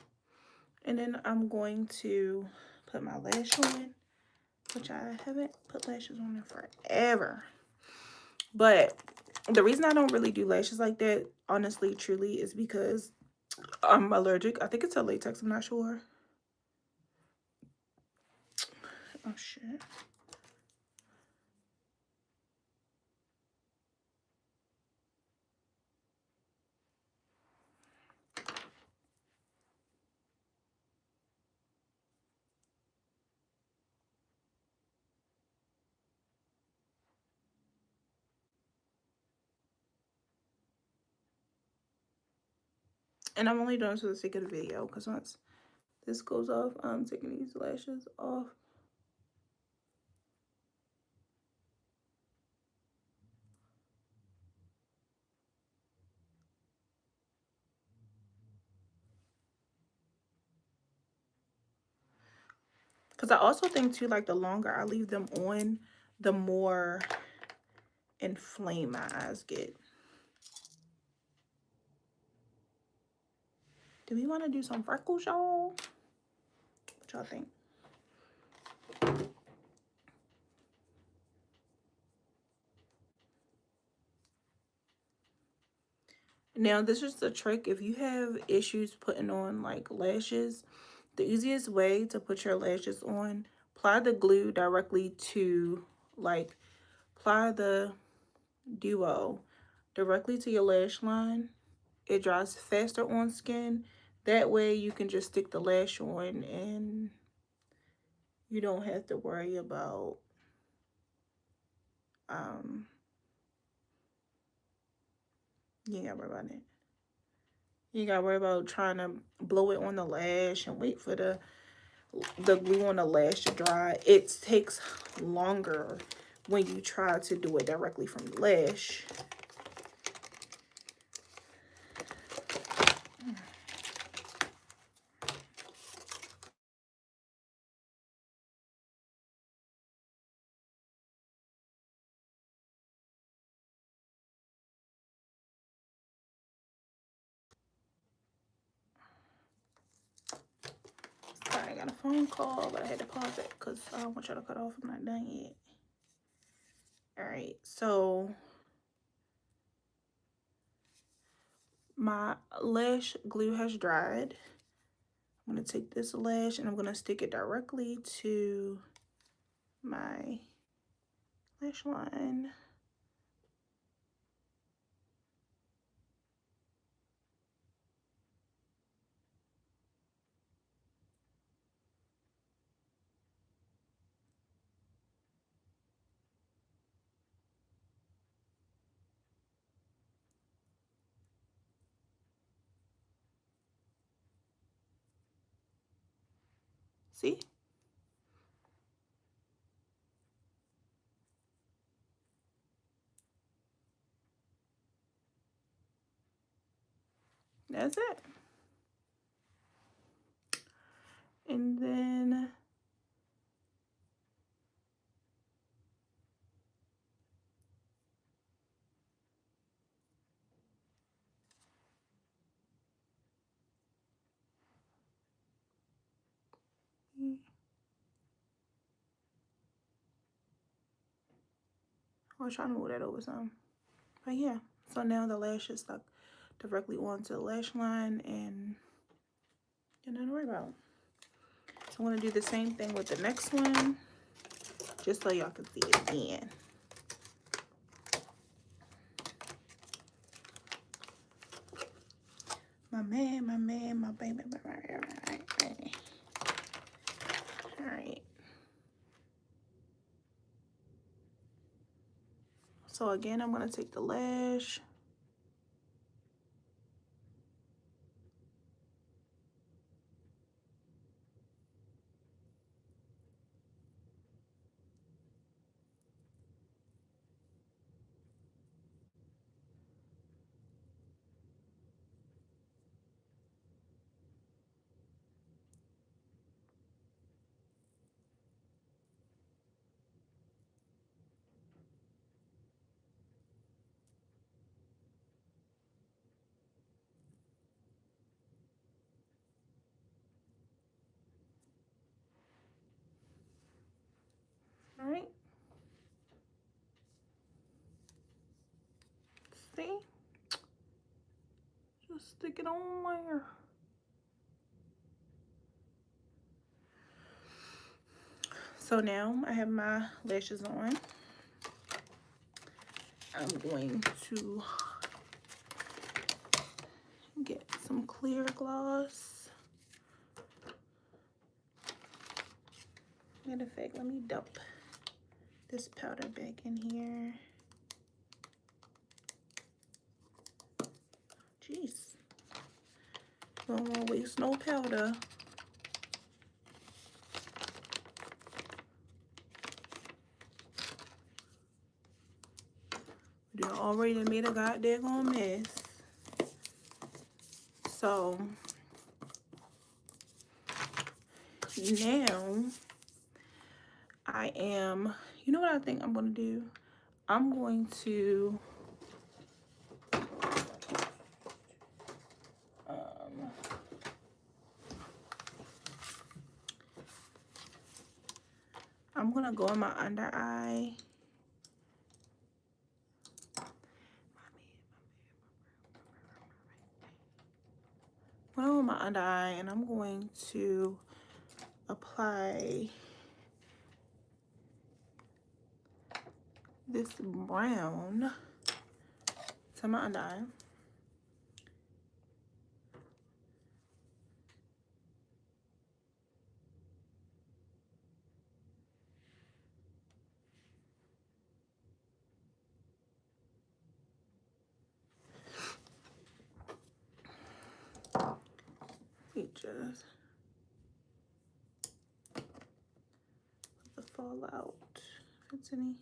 And then I'm going to put my lash on, which I haven't put lashes on in forever. But the reason I don't really do lashes like that, honestly, truly, is because I'm allergic. I think it's a latex. I'm not sure. Oh, shit. And I'm only doing this for the sake of the video, because once this goes off, I'm taking these lashes off. Because I also think too, like, the longer I leave them on, the more inflamed my eyes get. Do we want to do some freckles, y'all? What y'all think? Now, this is the trick. If you have issues putting on, like, lashes, the easiest way to put your lashes on, apply the glue directly to, like, apply the duo directly to your lash line. It dries faster on skin. That way you can just stick the lash on and you don't have to worry about you ain't gotta worry about it. You ain't gotta worry about trying to blow it on the lash and wait for the glue on the lash to dry. It takes longer when you try to do it directly from the lash. Sorry, I got a phone call, but I had to pause it because I don't want y'all to cut off. I'm not done yet. All right, so my lash glue has dried. I'm going to take this lash and I'm going to stick it directly to my lash line. See? That's it. And then I was trying to move that over some. But yeah, so now the lash is stuck directly onto the lash line and you're nothing to worry about. So I'm going to do the same thing with the next one, just so y'all can see it again. My man, my baby. All right. So again, I'm going to take the lash. All right. See? Just stick it on there. So now I have my lashes on. I'm going to get some clear gloss. Matter of fact, let me dump this powder back in here. Jeez. Don't want to waste no powder. You already made a goddamn mess. So now I am, you know what I think I'm going to do? I'm going to go in my under eye. Go in my under eye, and I'm going to apply this brown to my under eye. Just the fallout, if it's any.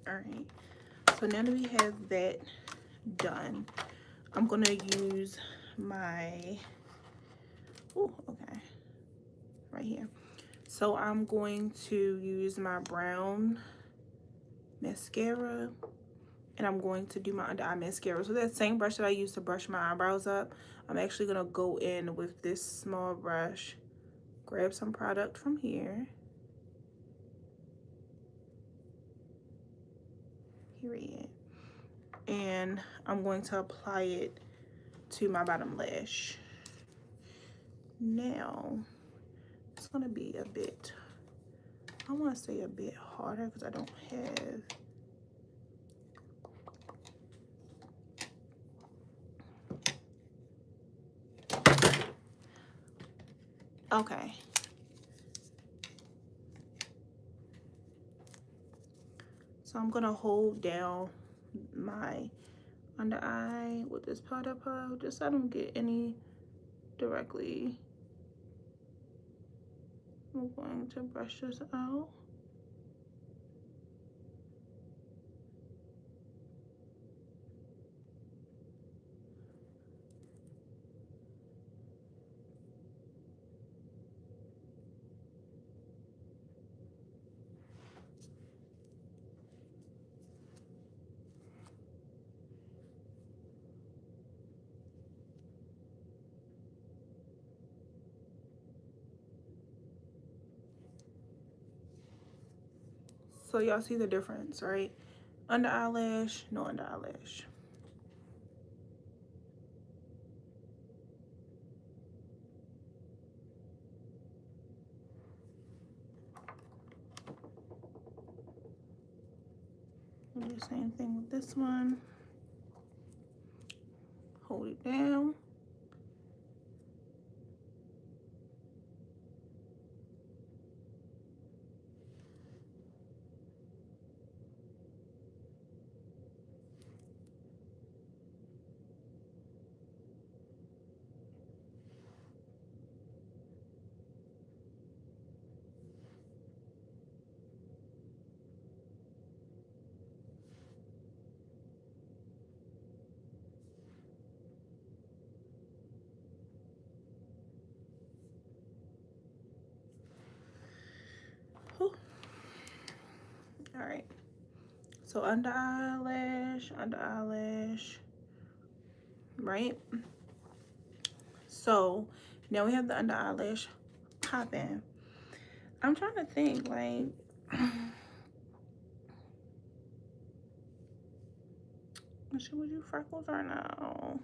All right, so now that we have that done, I'm gonna use my, oh, okay, right here. So I'm going to use my brown mascara, and I'm going to do my under eye mascara. So that same brush that I used to brush my eyebrows up, I'm actually gonna go in with this small brush, grab some product from here. Period. And I'm going to apply it to my bottom lash. Now, it's gonna be a bit, I wanna say a bit harder because I don't have, okay. So I'm gonna hold down my under eye with this powder puff, just so I don't get any directly. I'm going to brush this out. So y'all see the difference, right? Under eyelash, no under eyelash. Do the same thing with this one. Hold it down. All right. So under eyelash, right? So now we have the under eyelash popping. I'm trying to think, like, should we do freckles or no?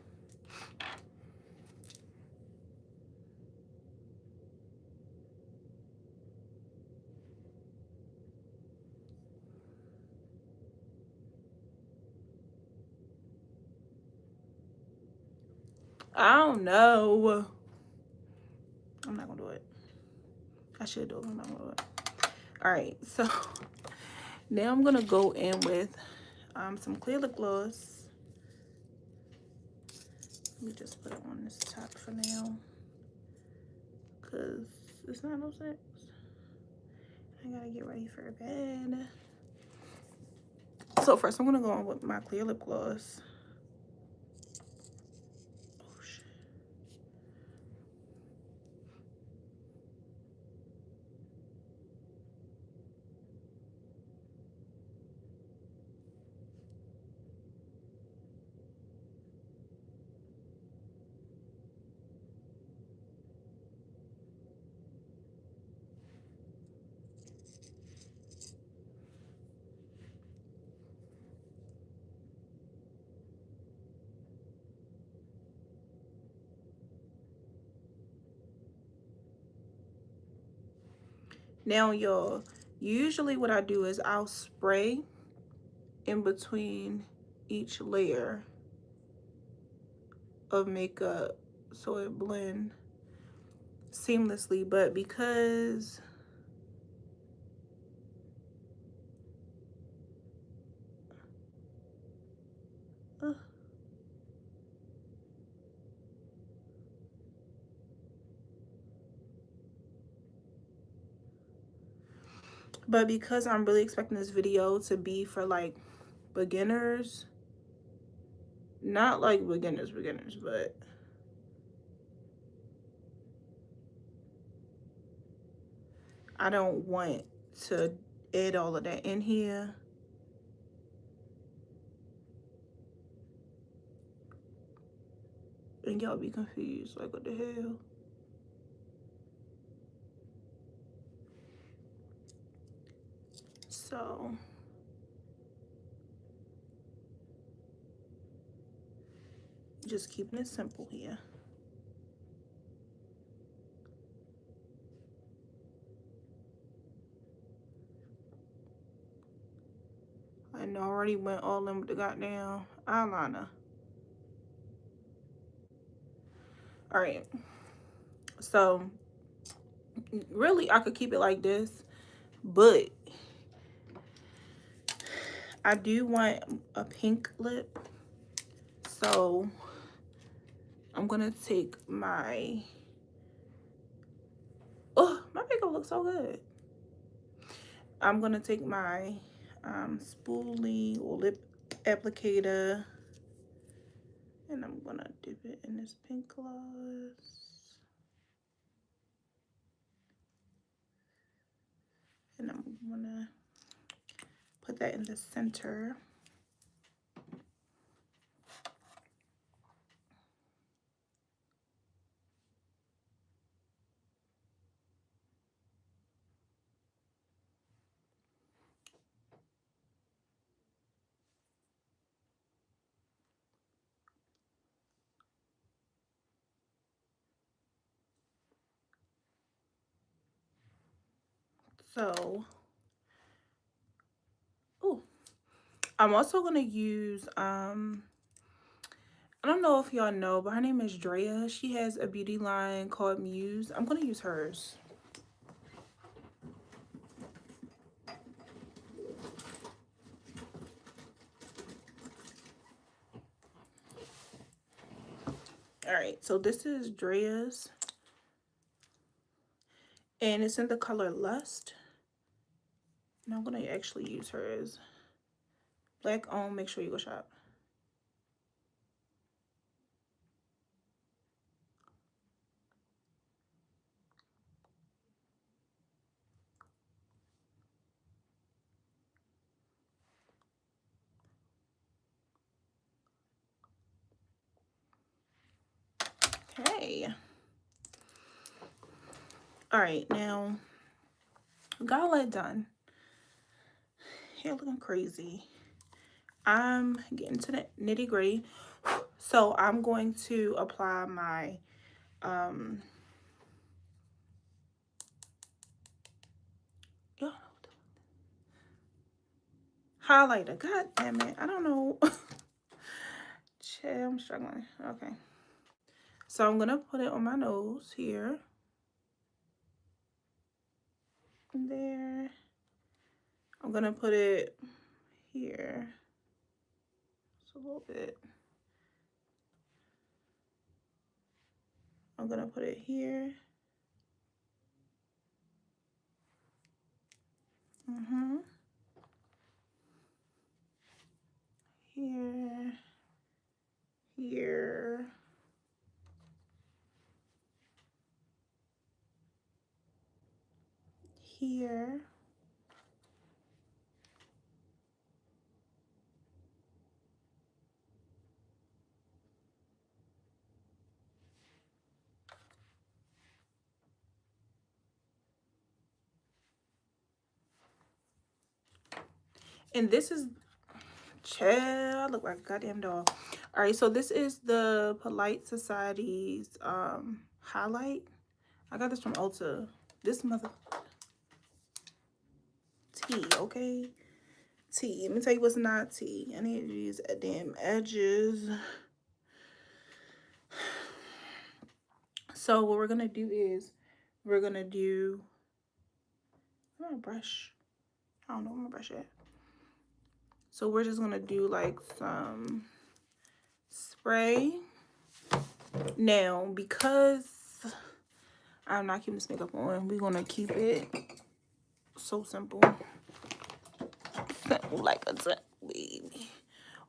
I don't know. I'm not gonna do it. I should do it, I'm not gonna do it. All right, so now I'm gonna go in with some clear lip gloss. Let me just put it on this top for now, cause it's not no sense. I gotta get ready for bed. So first I'm gonna go on with my clear lip gloss. Oh shit. Now y'all, usually what I do is I'll spray in between each layer of makeup so it blend seamlessly, but because I'm really expecting this video to be for like beginners, not like beginners, but I don't want to add all of that in here. And y'all be confused, like what the hell? So just keeping it simple here. I already went all in with the goddamn eyeliner. All right, so really I could keep it like this, but I do want a pink lip, so I'm gonna take my, oh, my makeup looks so good. I'm gonna take my spoolie or lip applicator, and I'm gonna dip it in this pink gloss, and I'm gonna put that in the center. So, oh, I'm also gonna use I don't know if y'all know, but her name is Drea. She has a beauty line called Muse. I'm gonna use hers. All right, so this is Drea's, and it's in the color Lust. And I'm gonna actually use hers. Black owned, make sure you go shop. Okay. All right, now got all that done. Hair looking crazy. I'm getting to the nitty gritty. So I'm going to apply my highlighter. God damn it. I don't know. I'm struggling. Okay. So I'm gonna put it on my nose here. And there. I'm gonna put it here. Just a little bit. I'm gonna put it here. Here. Here. Here. And this is, chill, I look like a goddamn dog. All right, so this is the Polite Society's highlight. I got this from Ulta. This mother tea, okay? Tea. Let me tell you what's not tea. I need to use damn edges. So what we're gonna do is we're gonna do, I'm gonna brush. I don't know, I'm gonna brush it. So we're just gonna do like some spray. Now, because I'm not keeping this makeup on, we're gonna keep it so simple. Simple like a baby.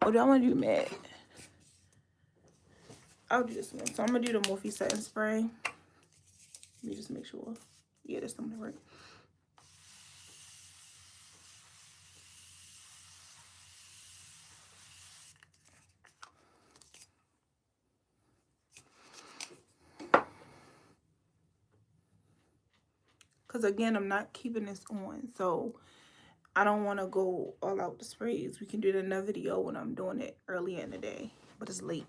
Or do I wanna do matte? I'll do this one. So I'm gonna do the Morphe setting spray. Let me just make sure. Yeah, that's something right. Because again, I'm not keeping this on, so I don't want to go all out the sprays. We can do it in another video when I'm doing it early in the day, but it's late.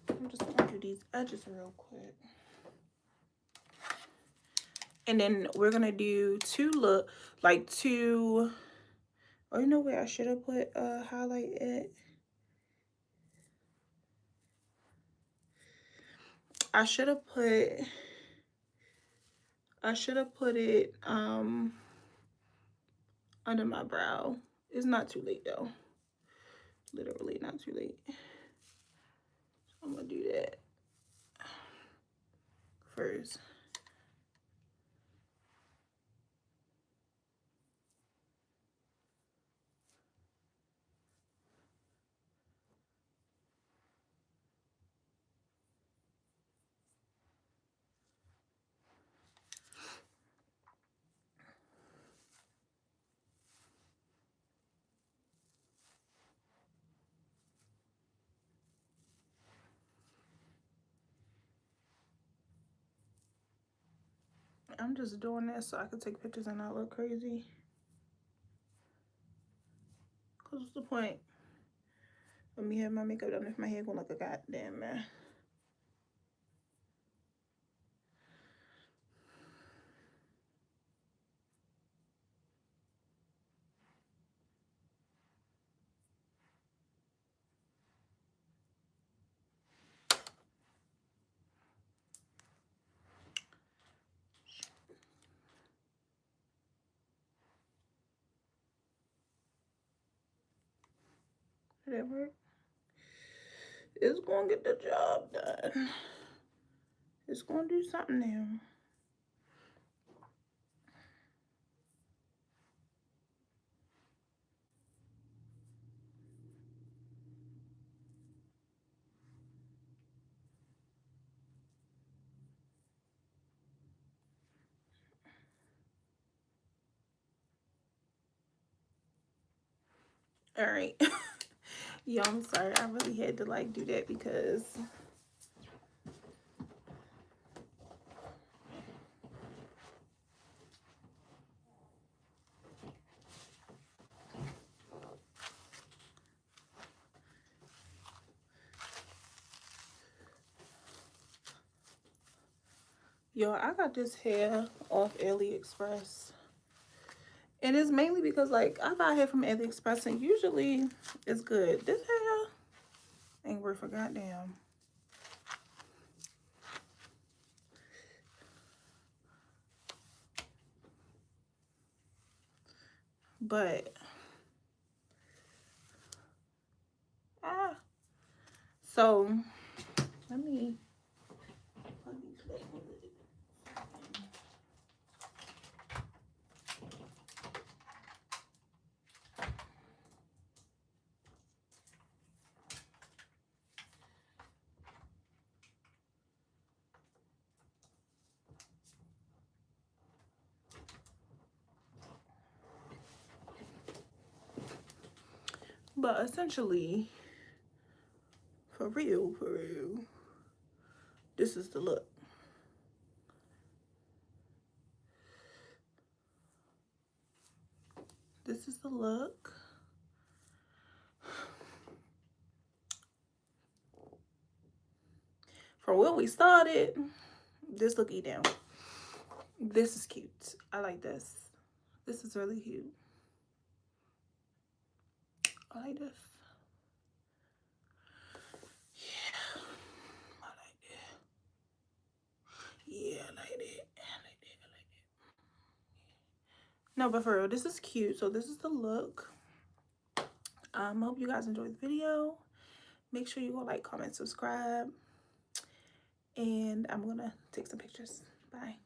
I'm just going to do these edges real quick. And then we're going to do two, oh, you know where I should have put a highlight at? I should have put it under my brow. It's not too late though. Literally not too late. So I'm gonna do that first. I'm just doing this so I can take pictures and not look crazy. Cause what's the point of me having my makeup done if my hair gonna look a goddamn mess? Did that work? It's gonna get the job done. It's gonna do something now. All right. Yo, I'm sorry. I really had to like do that because yo, I got this hair off AliExpress. And it's mainly because like I buy hair from AliExpress and usually it's good. This hair ain't worth a goddamn. But so let me plug these back in. But essentially, for real, this is the look. This is the look. From where we started, this look down. This is cute. I like this. This is really cute. I like this. Yeah. I like that. Yeah, I like that. I like that. I like that. No, but for real, this is cute. So this is the look. Hope you guys enjoyed the video. Make sure you go like, comment, subscribe. And I'm gonna take some pictures. Bye.